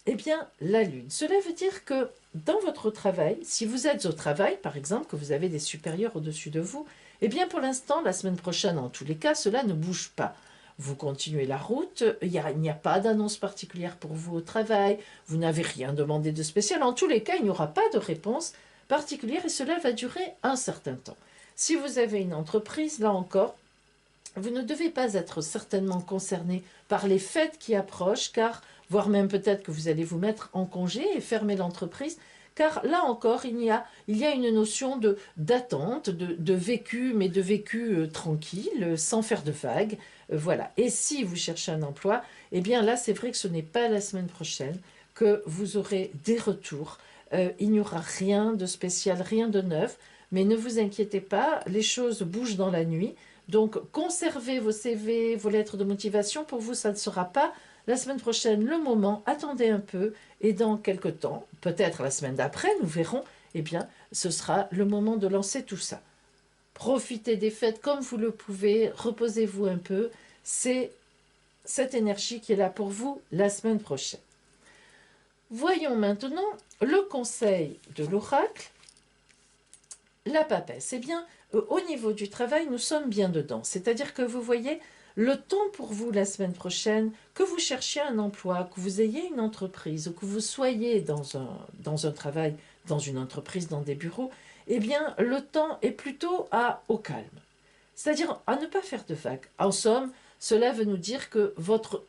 eh bien, la Lune. Cela veut dire que dans votre travail, si vous êtes au travail, par exemple, que vous avez des supérieurs au-dessus de vous, eh bien, pour l'instant, la semaine prochaine, en tous les cas, cela ne bouge pas. Vous continuez la route, il n'y a pas d'annonce particulière pour vous au travail, vous n'avez rien demandé de spécial. En tous les cas, il n'y aura pas de réponse particulière et cela va durer un certain temps. Si vous avez une entreprise, là encore, vous ne devez pas être certainement concerné par les fêtes qui approchent, car, voire même peut-être que vous allez vous mettre en congé et fermer l'entreprise, car là encore, il y a une notion d'attente, de vécu, mais de vécu tranquille, sans faire de vagues. Voilà. Et si vous cherchez un emploi, eh bien là, c'est vrai que ce n'est pas la semaine prochaine que vous aurez des retours. Il n'y aura rien de spécial, rien de neuf, mais ne vous inquiétez pas, les choses bougent dans la nuit. Donc, conservez vos CV, vos lettres de motivation. Pour vous, ça ne sera pas la semaine prochaine le moment. Attendez un peu et dans quelques temps, peut-être la semaine d'après, nous verrons, eh bien, ce sera le moment de lancer tout ça. Profitez des fêtes comme vous le pouvez, reposez-vous un peu. C'est cette énergie qui est là pour vous la semaine prochaine. Voyons maintenant le conseil de l'oracle. La papesse, eh bien, au niveau du travail, nous sommes bien dedans. C'est-à-dire que vous voyez, le temps pour vous la semaine prochaine, que vous cherchiez un emploi, que vous ayez une entreprise, ou que vous soyez dans un travail, dans une entreprise, dans des bureaux, eh bien, le temps est plutôt au calme. C'est-à-dire à ne pas faire de vagues. En somme, cela veut nous dire que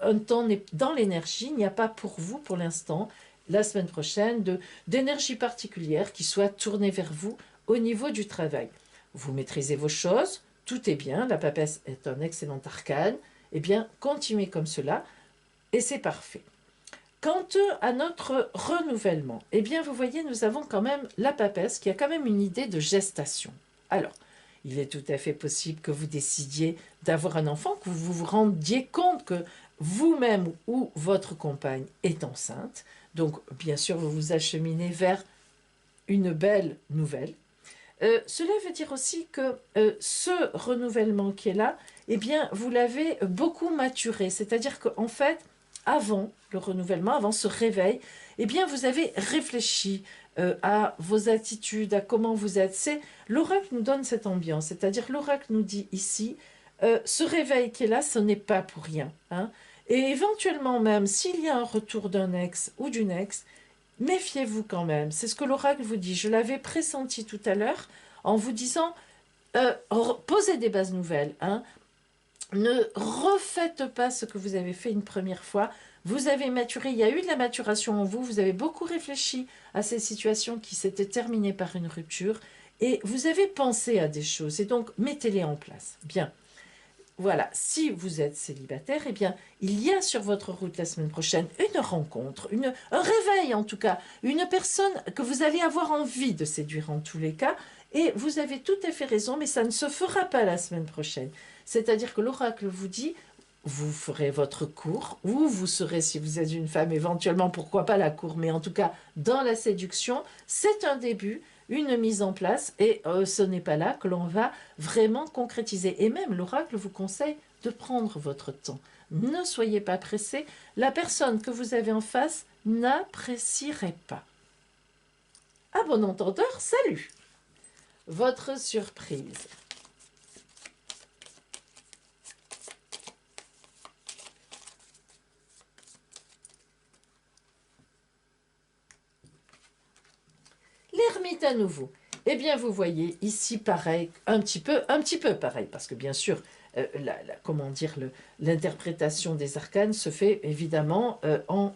un temps dans l'énergie, il n'y a pas pour vous, pour l'instant, la semaine prochaine, d'énergie particulière qui soit tournée vers vous au niveau du travail. Vous maîtrisez vos choses, tout est bien, la papesse est un excellent arcane, eh bien, continuez comme cela, et c'est parfait. Quant à notre renouvellement, eh bien, vous voyez, nous avons quand même la papesse qui a quand même une idée de gestation. Alors, il est tout à fait possible que vous décidiez d'avoir un enfant, que vous vous rendiez compte que vous-même ou votre compagne est enceinte. Donc, bien sûr, vous vous acheminez vers une belle nouvelle. Cela veut dire aussi que ce renouvellement qui est là, eh bien, vous l'avez beaucoup maturé. C'est-à-dire qu'en fait, avant le renouvellement, avant ce réveil, eh bien, vous avez réfléchi à vos attitudes, à comment vous êtes. L'oracle nous donne cette ambiance. C'est-à-dire l'oracle nous dit ici, ce réveil qui est là, ce n'est pas pour rien. Hein. Et éventuellement même, s'il y a un retour d'un ex ou d'une ex, méfiez-vous quand même, c'est ce que l'oracle vous dit. Je l'avais pressenti tout à l'heure en vous disant, posez des bases nouvelles. Hein. Ne refaites pas ce que vous avez fait une première fois. Vous avez maturé, il y a eu de la maturation en vous, vous avez beaucoup réfléchi à ces situations qui s'étaient terminées par une rupture et vous avez pensé à des choses et donc mettez-les en place. Bien. Voilà, si vous êtes célibataire, eh bien, il y a sur votre route la semaine prochaine une rencontre, un réveil en tout cas, une personne que vous allez avoir envie de séduire en tous les cas, et vous avez tout à fait raison, mais ça ne se fera pas la semaine prochaine. C'est-à-dire que l'oracle vous dit, vous ferez votre cour, ou vous serez, si vous êtes une femme, éventuellement, pourquoi pas la cour, mais en tout cas, dans la séduction, c'est un début, une mise en place, et ce n'est pas là que l'on va vraiment concrétiser. Et même l'oracle vous conseille de prendre votre temps. Ne soyez pas pressé. La personne que vous avez en face n'apprécierait pas. À bon entendeur, salut! Votre surprise. L'ermite à nouveau. Eh bien, vous voyez ici pareil, un petit peu pareil, parce que bien sûr, comment dire, l'interprétation des arcanes se fait évidemment en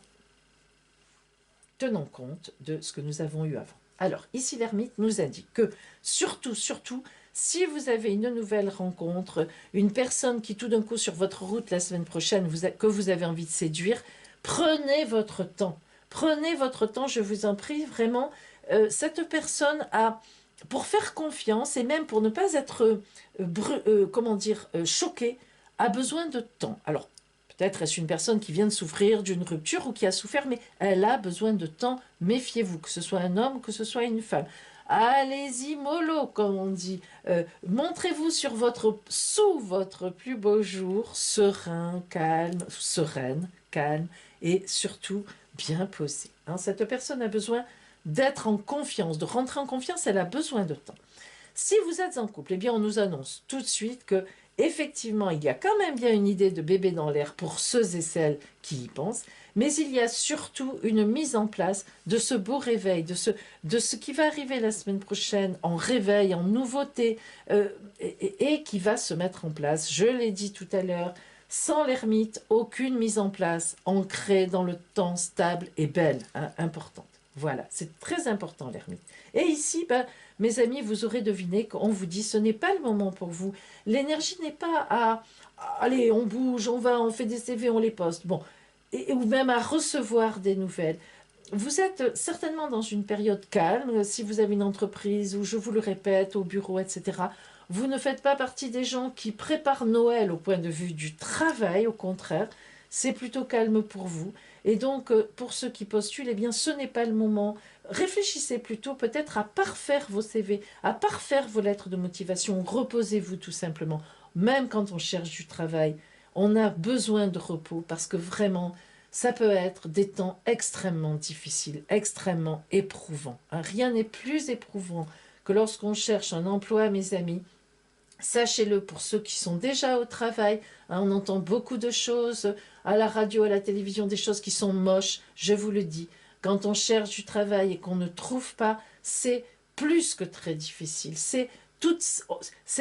tenant compte de ce que nous avons eu avant. Alors, ici, l'ermite nous indique que, surtout, si vous avez une nouvelle rencontre, une personne qui tout d'un coup sur votre route la semaine prochaine, que vous avez envie de séduire, prenez votre temps. Prenez votre temps, je vous en prie, vraiment. Cette personne a, pour faire confiance et même pour ne pas être, choquée, a besoin de temps. Alors, peut-être est-ce une personne qui vient de souffrir d'une rupture ou qui a souffert, mais elle a besoin de temps. Méfiez-vous, que ce soit un homme, que ce soit une femme. Allez-y, mollo, comme on dit. Montrez-vous sous votre plus beau jour, sereine, calme et surtout bien posé. Hein, cette personne a besoin d'être en confiance, de rentrer en confiance, elle a besoin de temps. Si vous êtes en couple, eh bien on nous annonce tout de suite que effectivement, il y a quand même bien une idée de bébé dans l'air pour ceux et celles qui y pensent, mais il y a surtout une mise en place de ce beau réveil, de ce qui va arriver la semaine prochaine en réveil, en nouveauté, et qui va se mettre en place. Je l'ai dit tout à l'heure, sans l'ermite, aucune mise en place ancrée dans le temps, stable et belle, hein, importante. Voilà, c'est très important l'ermite. Et ici, mes amis, vous aurez deviné qu'on vous dit ce n'est pas le moment pour vous. L'énergie n'est pas à allez, on bouge, on va, on fait des CV, on les poste. Bon, ou même à recevoir des nouvelles. Vous êtes certainement dans une période calme, si vous avez une entreprise ou je vous le répète, au bureau, etc. Vous ne faites pas partie des gens qui préparent Noël au point de vue du travail, au contraire, c'est plutôt calme pour vous. Et donc, pour ceux qui postulent, eh bien, ce n'est pas le moment. Réfléchissez plutôt peut-être à parfaire vos CV, à parfaire vos lettres de motivation. Reposez-vous tout simplement. Même quand on cherche du travail, on a besoin de repos parce que vraiment, ça peut être des temps extrêmement difficiles, extrêmement éprouvants. Hein, rien n'est plus éprouvant que lorsqu'on cherche un emploi, mes amis. Sachez-le pour ceux qui sont déjà au travail, hein, on entend beaucoup de choses à la radio, à la télévision, des choses qui sont moches, je vous le dis. Quand on cherche du travail et qu'on ne trouve pas, c'est plus que très difficile. C'est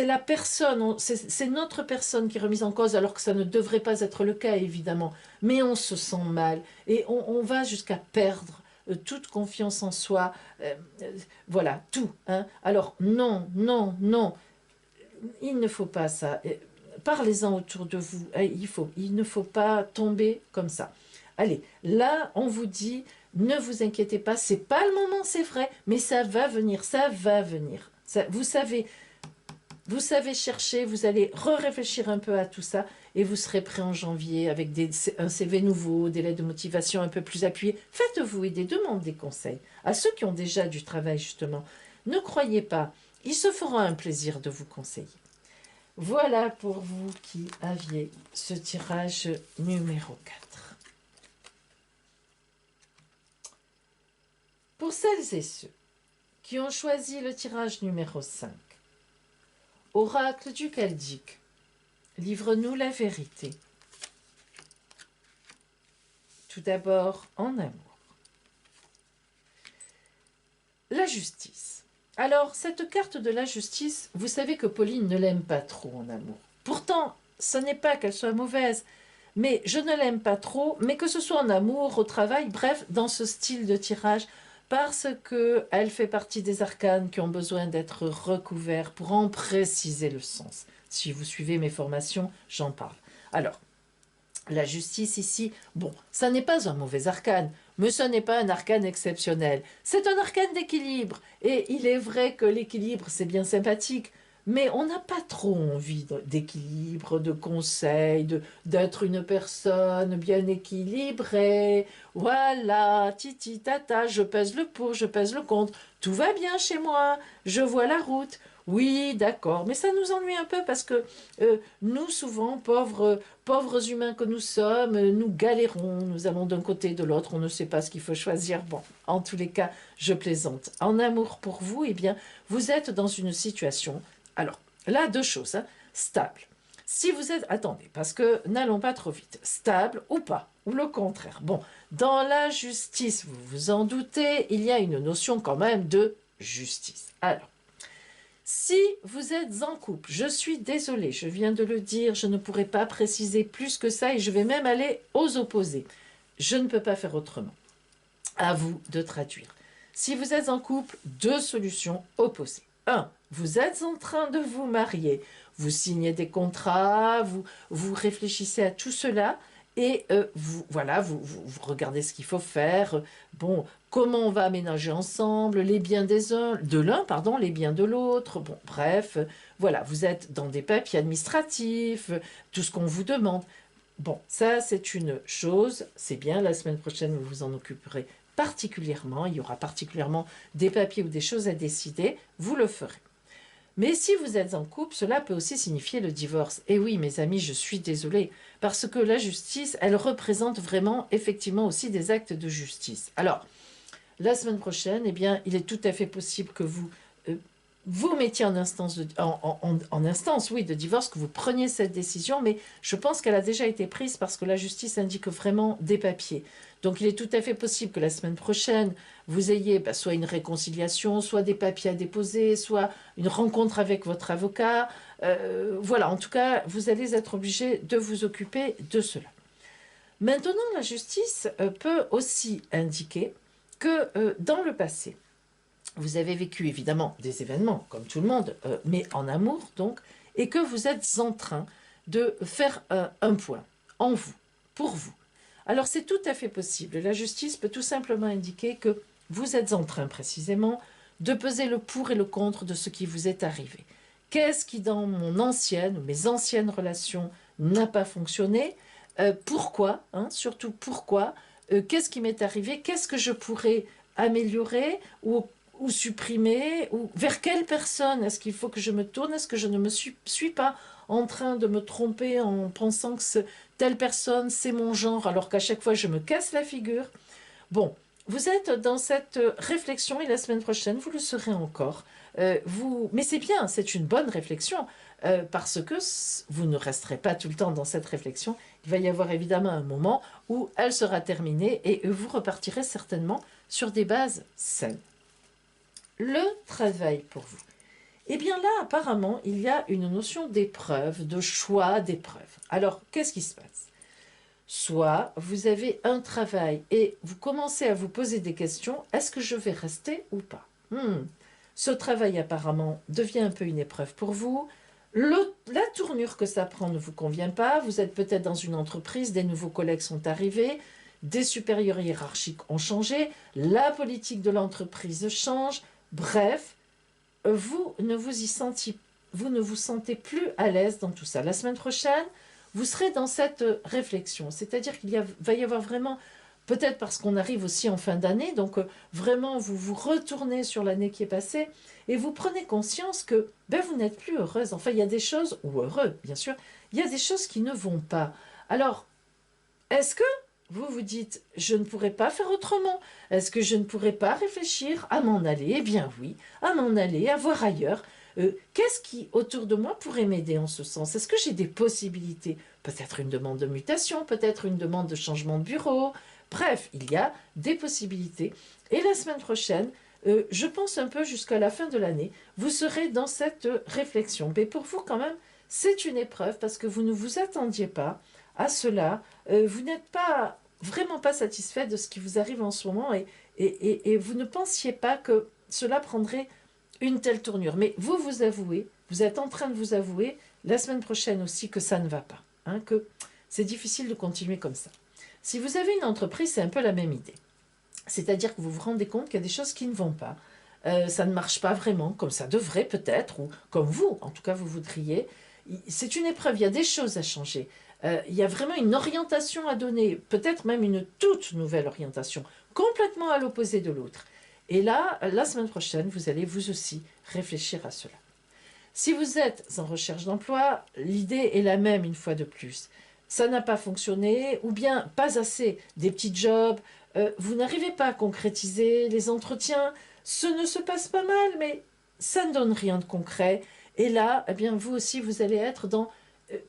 la personne, c'est notre personne qui est remise en cause, alors que ça ne devrait pas être le cas, évidemment. Mais on se sent mal et on va jusqu'à perdre toute confiance en soi. Voilà, tout. Hein. Alors, non, non, non. Il ne faut pas ça. Parlez-en autour de vous. Il ne faut pas tomber comme ça. Allez, là, on vous dit, ne vous inquiétez pas, c'est pas le moment, c'est vrai, mais ça va venir, ça va venir. Ça, vous savez chercher, vous allez réfléchir un peu à tout ça et vous serez prêt en janvier avec un CV nouveau, des lettres de motivation un peu plus appuyées. Faites-vous aider, demandez des conseils à ceux qui ont déjà du travail, justement. Ne croyez pas. Il se fera un plaisir de vous conseiller. Voilà pour vous qui aviez ce tirage numéro 4. Pour celles et ceux qui ont choisi le tirage numéro 5, Oracle du Chaldéque, livre-nous la vérité. Tout d'abord, en amour. La justice. Alors, cette carte de la justice, vous savez que Pauline ne l'aime pas trop en amour. Pourtant, ce n'est pas qu'elle soit mauvaise, mais je ne l'aime pas trop, mais que ce soit en amour, au travail, bref, dans ce style de tirage, parce qu'elle fait partie des arcanes qui ont besoin d'être recouverts pour en préciser le sens. Si vous suivez mes formations, j'en parle. Alors, la justice ici, bon, ça n'est pas un mauvais arcane, mais ce n'est pas un arcane exceptionnel. C'est un arcane d'équilibre, et il est vrai que l'équilibre, c'est bien sympathique, mais on n'a pas trop envie d'équilibre, de conseils, d'être une personne bien équilibrée. Voilà, titi tata, je pèse le pour, je pèse le contre, tout va bien chez moi, je vois la route. Oui, d'accord, mais ça nous ennuie un peu parce que nous, souvent, pauvres humains que nous sommes, nous galérons, nous allons d'un côté et de l'autre, on ne sait pas ce qu'il faut choisir. Bon, en tous les cas, je plaisante. En amour pour vous, eh bien, vous êtes dans une situation, alors, là, deux choses, hein, stable. Si vous êtes, attendez, parce que n'allons pas trop vite, stable ou pas, ou le contraire. Bon, dans la justice, vous vous en doutez, il y a une notion quand même de justice. Alors, si vous êtes en couple, je suis désolée, je viens de le dire, je ne pourrai pas préciser plus que ça et je vais même aller aux opposés. Je ne peux pas faire autrement. À vous de traduire. Si vous êtes en couple, deux solutions opposées. Un, vous êtes en train de vous marier, vous signez des contrats, vous réfléchissez à tout cela et vous regardez ce qu'il faut faire. Bon, comment on va aménager ensemble les biens de l'un, pardon, les biens de l'autre. Bon, bref, voilà, vous êtes dans des papiers administratifs, tout ce qu'on vous demande. Bon, ça c'est une chose, c'est bien, la semaine prochaine vous vous en occuperez particulièrement, il y aura particulièrement des papiers ou des choses à décider, vous le ferez. Mais si vous êtes en couple, cela peut aussi signifier le divorce. Et oui, mes amis, je suis désolée, parce que la justice, elle représente vraiment, effectivement, aussi des actes de justice. Alors, la semaine prochaine, eh bien, il est tout à fait possible que euh, vous mettiez en instance, oui, de divorce, que vous preniez cette décision, mais je pense qu'elle a déjà été prise parce que la justice indique vraiment des papiers. Donc il est tout à fait possible que la semaine prochaine, vous ayez soit une réconciliation, soit des papiers à déposer, soit une rencontre avec votre avocat. Voilà, en tout cas, vous allez être obligé de vous occuper de cela. Maintenant, la justice peut aussi indiquer que dans le passé, vous avez vécu évidemment des événements, comme tout le monde, mais en amour donc, et que vous êtes en train de faire un point en vous, pour vous. Alors c'est tout à fait possible. La justice peut tout simplement indiquer que vous êtes en train précisément de peser le pour et le contre de ce qui vous est arrivé. Qu'est-ce qui dans mon ancienne ou mes anciennes relations n'a pas fonctionné? Pourquoi, hein, surtout pourquoi? Qu'est-ce qui m'est arrivé? Qu'est-ce que je pourrais améliorer ou supprimer, ou vers quelle personne est-ce qu'il faut que je me tourne? Est-ce que je ne me suis pas en train de me tromper en pensant que telle personne, c'est mon genre, alors qu'à chaque fois je me casse la figure? Bon, vous êtes dans cette réflexion et la semaine prochaine, vous le serez encore. Mais c'est bien, c'est une bonne réflexion, parce que vous ne resterez pas tout le temps dans cette réflexion. Il va y avoir évidemment un moment où elle sera terminée et vous repartirez certainement sur des bases saines. Le travail pour vous. Eh bien là, apparemment, il y a une notion d'épreuve, de choix d'épreuve. Alors, qu'est-ce qui se passe? Soit vous avez un travail et vous commencez à vous poser des questions, est-ce que je vais rester ou pas? Ce travail apparemment devient un peu une épreuve pour vous. La tournure que ça prend ne vous convient pas, vous êtes peut-être dans une entreprise, des nouveaux collègues sont arrivés, des supérieurs hiérarchiques ont changé, la politique de l'entreprise change, bref, vous ne vous sentez plus à l'aise dans tout ça. La semaine prochaine, vous serez dans cette réflexion. C'est-à-dire va y avoir vraiment, peut-être parce qu'on arrive aussi en fin d'année, donc vraiment vous vous retournez sur l'année qui est passée et vous prenez conscience que vous n'êtes plus heureuse. Enfin, il y a des choses, ou heureux bien sûr, il y a des choses qui ne vont pas. Alors, est-ce que vous vous dites, je ne pourrais pas faire autrement? Est-ce que je ne pourrais pas réfléchir à m'en aller? Eh bien oui, à m'en aller, à voir ailleurs. Qu'est-ce qui, autour de moi, pourrait m'aider en ce sens? Est-ce que j'ai des possibilités? Peut-être une demande de mutation, peut-être une demande de changement de bureau. Bref, il y a des possibilités. Et la semaine prochaine, je pense un peu jusqu'à la fin de l'année, vous serez dans cette réflexion. Mais pour vous, quand même, c'est une épreuve parce que vous ne vous attendiez pas à cela. Vous n'êtes pas vraiment pas satisfait de ce qui vous arrive en ce moment et vous ne pensiez pas que cela prendrait une telle tournure. Mais vous avouez, vous êtes en train de vous avouer la semaine prochaine aussi que ça ne va pas, hein, que c'est difficile de continuer comme ça. Si vous avez une entreprise, c'est un peu la même idée. C'est-à-dire que vous vous rendez compte qu'il y a des choses qui ne vont pas. Ça ne marche pas vraiment comme ça devrait peut-être, ou comme vous, en tout cas vous voudriez. C'est une épreuve, il y a des choses à changer. Il y a vraiment une orientation à donner, peut-être même une toute nouvelle orientation, complètement à l'opposé de l'autre. Et là, la semaine prochaine, vous allez vous aussi réfléchir à cela. Si vous êtes en recherche d'emploi, l'idée est la même une fois de plus. Ça n'a pas fonctionné, ou bien pas assez, des petits jobs, vous n'arrivez pas à concrétiser les entretiens, ce ne se passe pas mal, mais ça ne donne rien de concret. Et là, eh bien, vous aussi, vous allez être dans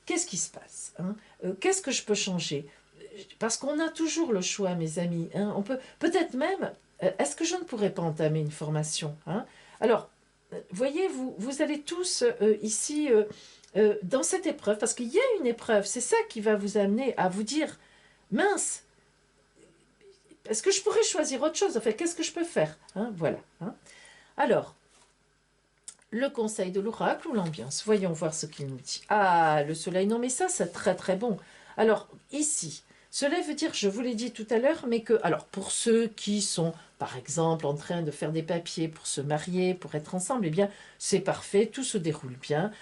qu'est-ce qui se passe, hein, qu'est-ce que je peux changer? Parce qu'on a toujours le choix, mes amis, hein, on peut peut-être même, est-ce que je ne pourrais pas entamer une formation, hein? Alors, voyez, vous allez tous ici dans cette épreuve, parce qu'il y a une épreuve, c'est ça qui va vous amener à vous dire, mince, est-ce que je pourrais choisir autre chose? Enfin, qu'est-ce que je peux faire, hein? Voilà. Hein. Alors, le conseil de l'oracle ou l'ambiance? Voyons voir ce qu'il nous dit. Ah, le soleil, non mais ça, c'est très très bon. Alors, ici, cela veut dire, je vous l'ai dit tout à l'heure, mais que, alors, pour ceux qui sont, par exemple, en train de faire des papiers pour se marier, pour être ensemble, eh bien, c'est parfait, tout se déroule bien,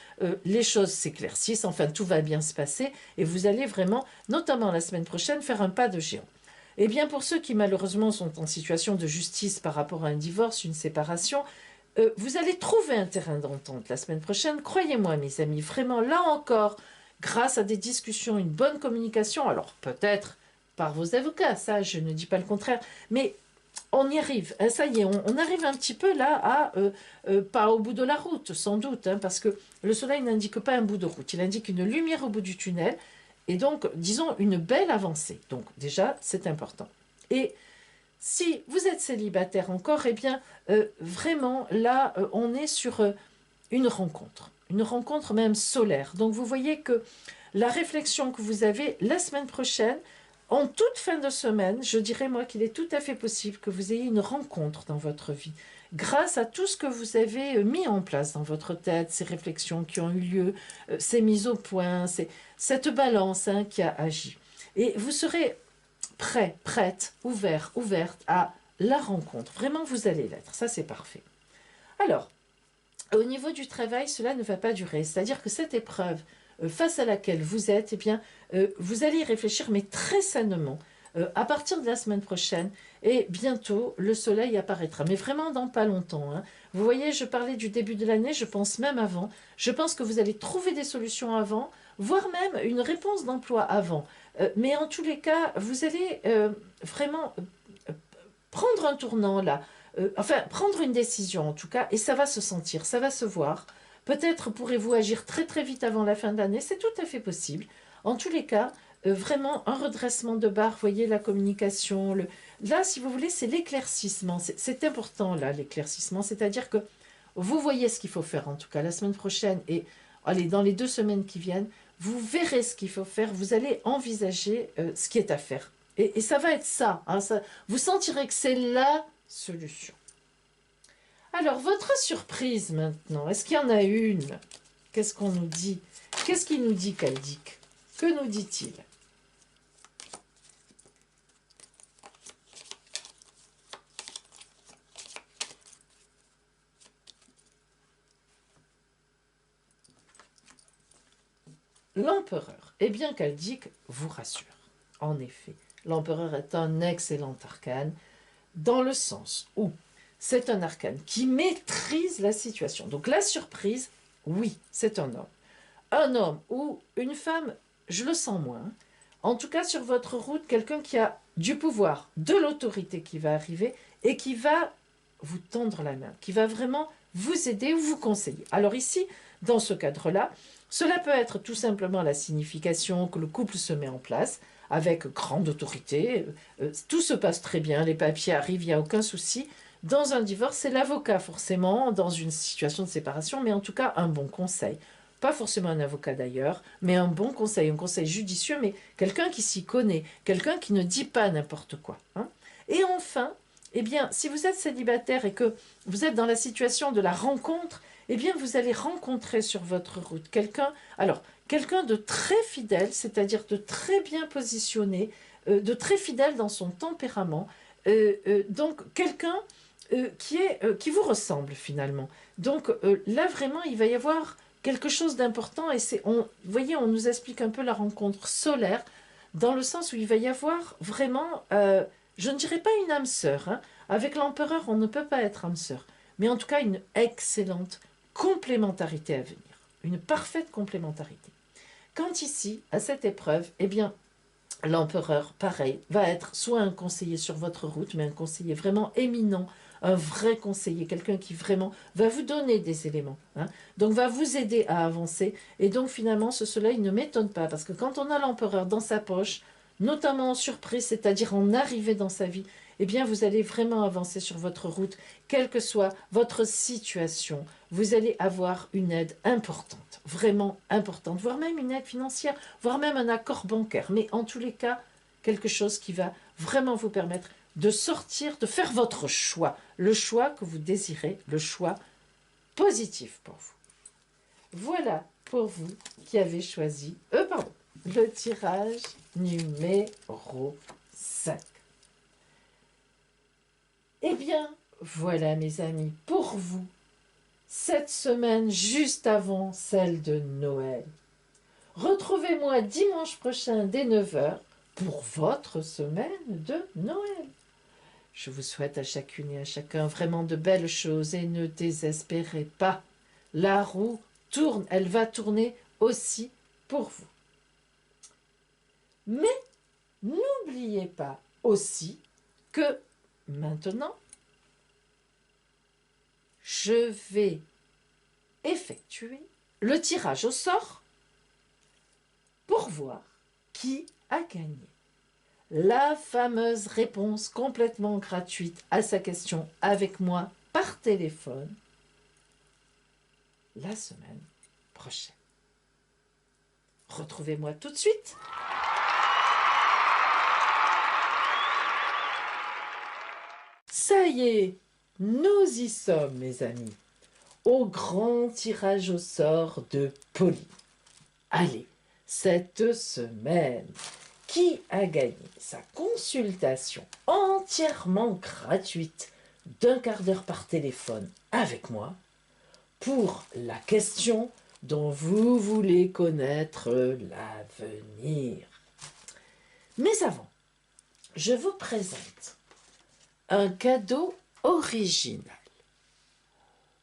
les choses s'éclaircissent, enfin, tout va bien se passer, et vous allez vraiment, notamment la semaine prochaine, faire un pas de géant. Eh bien, pour ceux qui, malheureusement, sont en situation de justice par rapport à un divorce, une séparation, vous allez trouver un terrain d'entente la semaine prochaine. Croyez-moi, mes amis, vraiment, là encore, grâce à des discussions, une bonne communication, alors peut-être par vos avocats, ça, je ne dis pas le contraire, mais on y arrive. Ça y est, on arrive un petit peu là à, pas au bout de la route, sans doute, hein, parce que le soleil n'indique pas un bout de route, il indique une lumière au bout du tunnel, et donc, disons, une belle avancée. Donc, déjà, c'est important. Et si vous êtes célibataire encore, eh bien, vraiment, là, on est sur une rencontre même solaire. Donc, vous voyez que la réflexion que vous avez la semaine prochaine, en toute fin de semaine, je dirais moi qu'il est tout à fait possible que vous ayez une rencontre dans votre vie, grâce à tout ce que vous avez mis en place dans votre tête, ces réflexions qui ont eu lieu, ces mises au point, cette balance hein, qui a agi. Et vous serez prêt, prête, ouvert, ouverte à la rencontre. Vraiment, vous allez l'être. Ça, c'est parfait. Alors, au niveau du travail, cela ne va pas durer. C'est-à-dire que cette épreuve face à laquelle vous êtes, eh bien, vous allez y réfléchir, mais très sainement. À partir de la semaine prochaine, et bientôt, le soleil apparaîtra. Mais vraiment dans pas longtemps. Hein. Vous voyez, je parlais du début de l'année, je pense même avant. Je pense que vous allez trouver des solutions avant, voire même une réponse d'emploi avant. Mais en tous les cas, vous allez vraiment prendre un tournant là. Enfin, prendre une décision en tout cas, et ça va se sentir, ça va se voir. Peut-être pourrez-vous agir très très vite avant la fin de l'année, c'est tout à fait possible. En tous les cas, vraiment un redressement de barre, voyez la communication. Là, si vous voulez, c'est l'éclaircissement. C'est important là, l'éclaircissement, c'est-à-dire que vous voyez ce qu'il faut faire en tout cas la semaine prochaine et allez, dans les 2 semaines qui viennent, vous verrez ce qu'il faut faire, vous allez envisager ce qui est à faire. Et ça va être ça, hein, ça. Vous sentirez que c'est la solution. Alors, votre surprise maintenant, est-ce qu'il y en a une? Qu'est-ce qu'on nous dit? Qu'est-ce qu'il nous dit, Caldic? Que nous dit-il? L'empereur. Eh bien, Caldic vous rassure. En effet, l'empereur est un excellent arcane, dans le sens où c'est un arcane qui maîtrise la situation. Donc la surprise, oui, c'est un homme. Un homme ou une femme, je le sens moins. En tout cas, sur votre route, quelqu'un qui a du pouvoir, de l'autorité qui va arriver et qui va vous tendre la main, qui va vraiment vous aider ou vous conseiller. Alors ici, dans ce cadre-là, cela peut être tout simplement la signification que le couple se met en place avec grande autorité. Tout se passe très bien, les papiers arrivent, il n'y a aucun souci. Dans un divorce, c'est l'avocat forcément, dans une situation de séparation, mais en tout cas un bon conseil. Pas forcément un avocat d'ailleurs, mais un bon conseil, un conseil judicieux, mais quelqu'un qui s'y connaît, quelqu'un qui ne dit pas n'importe quoi. Hein. Et enfin, eh bien, si vous êtes célibataire et que vous êtes dans la situation de la rencontre, eh bien, vous allez rencontrer sur votre route quelqu'un, alors, quelqu'un de très fidèle, c'est-à-dire de très bien positionné, de très fidèle dans son tempérament, donc quelqu'un qui vous ressemble finalement. Donc là, vraiment, il va y avoir quelque chose d'important et vous voyez, on nous explique un peu la rencontre solaire dans le sens où il va y avoir vraiment, je ne dirais pas une âme sœur, hein. Avec l'empereur, on ne peut pas être âme sœur, mais en tout cas une excellente complémentarité à venir, une parfaite complémentarité. Quand ici, à cette épreuve, eh bien, l'empereur, pareil, va être soit un conseiller sur votre route, mais un conseiller vraiment éminent, un vrai conseiller, quelqu'un qui vraiment va vous donner des éléments, hein, donc va vous aider à avancer. Et donc finalement, ce soleil ne m'étonne pas, parce que quand on a l'empereur dans sa poche, notamment en surprise, c'est-à-dire en arrivée dans sa vie, eh bien vous allez vraiment avancer sur votre route, quelle que soit votre situation. Vous allez avoir une aide importante, vraiment importante, voire même une aide financière, voire même un accord bancaire. Mais en tous les cas, quelque chose qui va vraiment vous permettre de sortir, de faire votre choix, le choix que vous désirez, le choix positif pour vous. Voilà pour vous qui avez choisi, le tirage numéro 5. Eh bien, voilà mes amis, pour vous, cette semaine juste avant celle de Noël. Retrouvez-moi dimanche prochain dès 9 h pour votre semaine de Noël. Je vous souhaite à chacune et à chacun vraiment de belles choses et ne désespérez pas. La roue tourne, elle va tourner aussi pour vous. Mais n'oubliez pas aussi que maintenant, je vais effectuer le tirage au sort pour voir qui a gagné la fameuse réponse complètement gratuite à sa question avec moi par téléphone la semaine prochaine. Retrouvez-moi tout de suite. Ça y est, nous y sommes, mes amis, au grand tirage au sort de Pauline. Allez, cette semaine, qui a gagné sa consultation entièrement gratuite d'1 quart d'heure par téléphone avec moi pour la question dont vous voulez connaître l'avenir. Mais avant, je vous présente un cadeau original.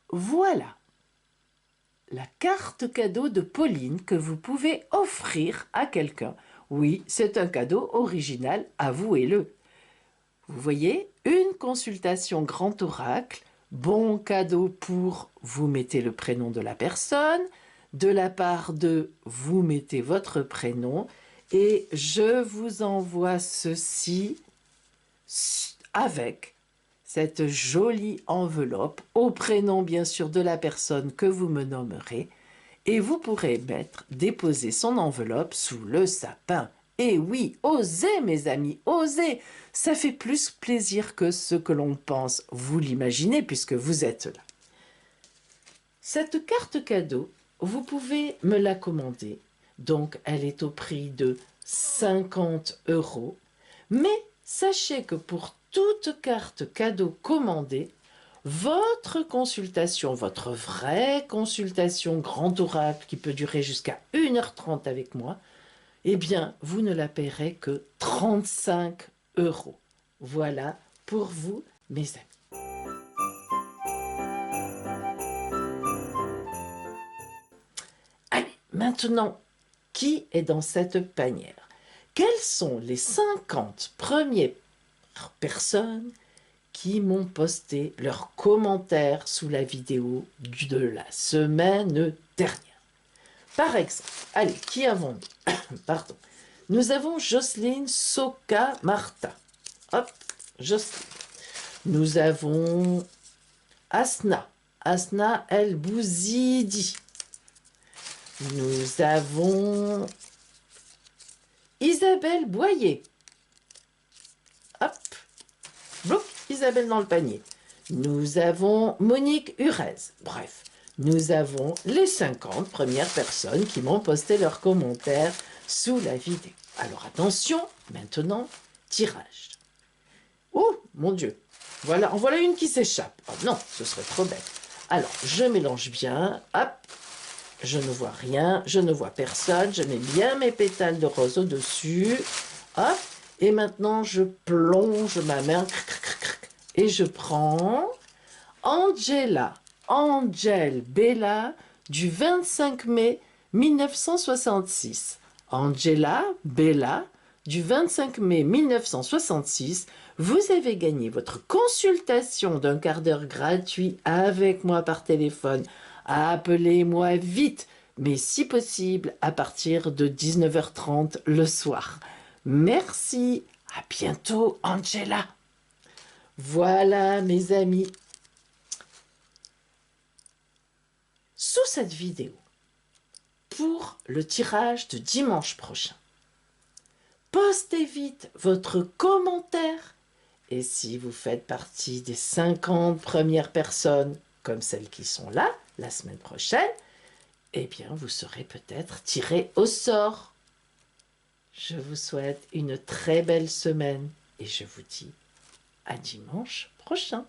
Voilà la carte cadeau de Pauline que vous pouvez offrir à quelqu'un. Oui, c'est un cadeau original, avouez-le. Vous voyez, une consultation grand oracle, bon cadeau pour vous mettez le prénom de la personne, de la part de vous mettez votre prénom et je vous envoie ceci avec cette jolie enveloppe au prénom bien sûr de la personne que vous me nommerez et vous pourrez déposer son enveloppe sous le sapin. Et oui, osez mes amis, osez, ça fait plus plaisir que ce que l'on pense, vous l'imaginez puisque vous êtes là. Cette carte cadeau, vous pouvez me la commander, donc elle est au prix de 50 €, mais sachez que pour toute carte cadeau commandée, votre consultation, votre vraie consultation grand oracle qui peut durer jusqu'à 1 h 30 avec moi, eh bien, vous ne la paierez que 35 €. Voilà pour vous, mes amis. Allez, maintenant, qui est dans cette panière? Quelles sont les 50 premières personnes qui m'ont posté leurs commentaires sous la vidéo de la semaine dernière? Par exemple, allez, qui avons-nous? Pardon. Nous avons Jocelyne Soka Marta. Hop, Jocelyne. Nous avons Asna. Asna El Bouzidi. Nous avons Isabelle Boyer. Hop, bloc, Isabelle dans le panier. Nous avons Monique Hurez. Bref, nous avons les 50 premières personnes qui m'ont posté leurs commentaires sous la vidéo. Alors attention, maintenant, tirage. Oh, mon Dieu, voilà, en voilà une qui s'échappe. Oh non, ce serait trop bête. Alors, je mélange bien, hop, je ne vois rien, je ne vois personne, je mets bien mes pétales de rose au-dessus, hop, et maintenant je plonge ma main, et je prends Angela Angel Bella du 25 mai 1966. Angela Bella du 25 mai 1966, vous avez gagné votre consultation d'un quart d'heure gratuit avec moi par téléphone. Appelez-moi vite, mais si possible à partir de 19h30 le soir. Merci, à bientôt Angela. Voilà mes amis. Sous cette vidéo, pour le tirage de dimanche prochain, postez vite votre commentaire et si vous faites partie des 50 premières personnes, comme celles qui sont là, la semaine prochaine, eh bien vous serez peut-être tiré au sort. Je vous souhaite une très belle semaine et je vous dis à dimanche prochain.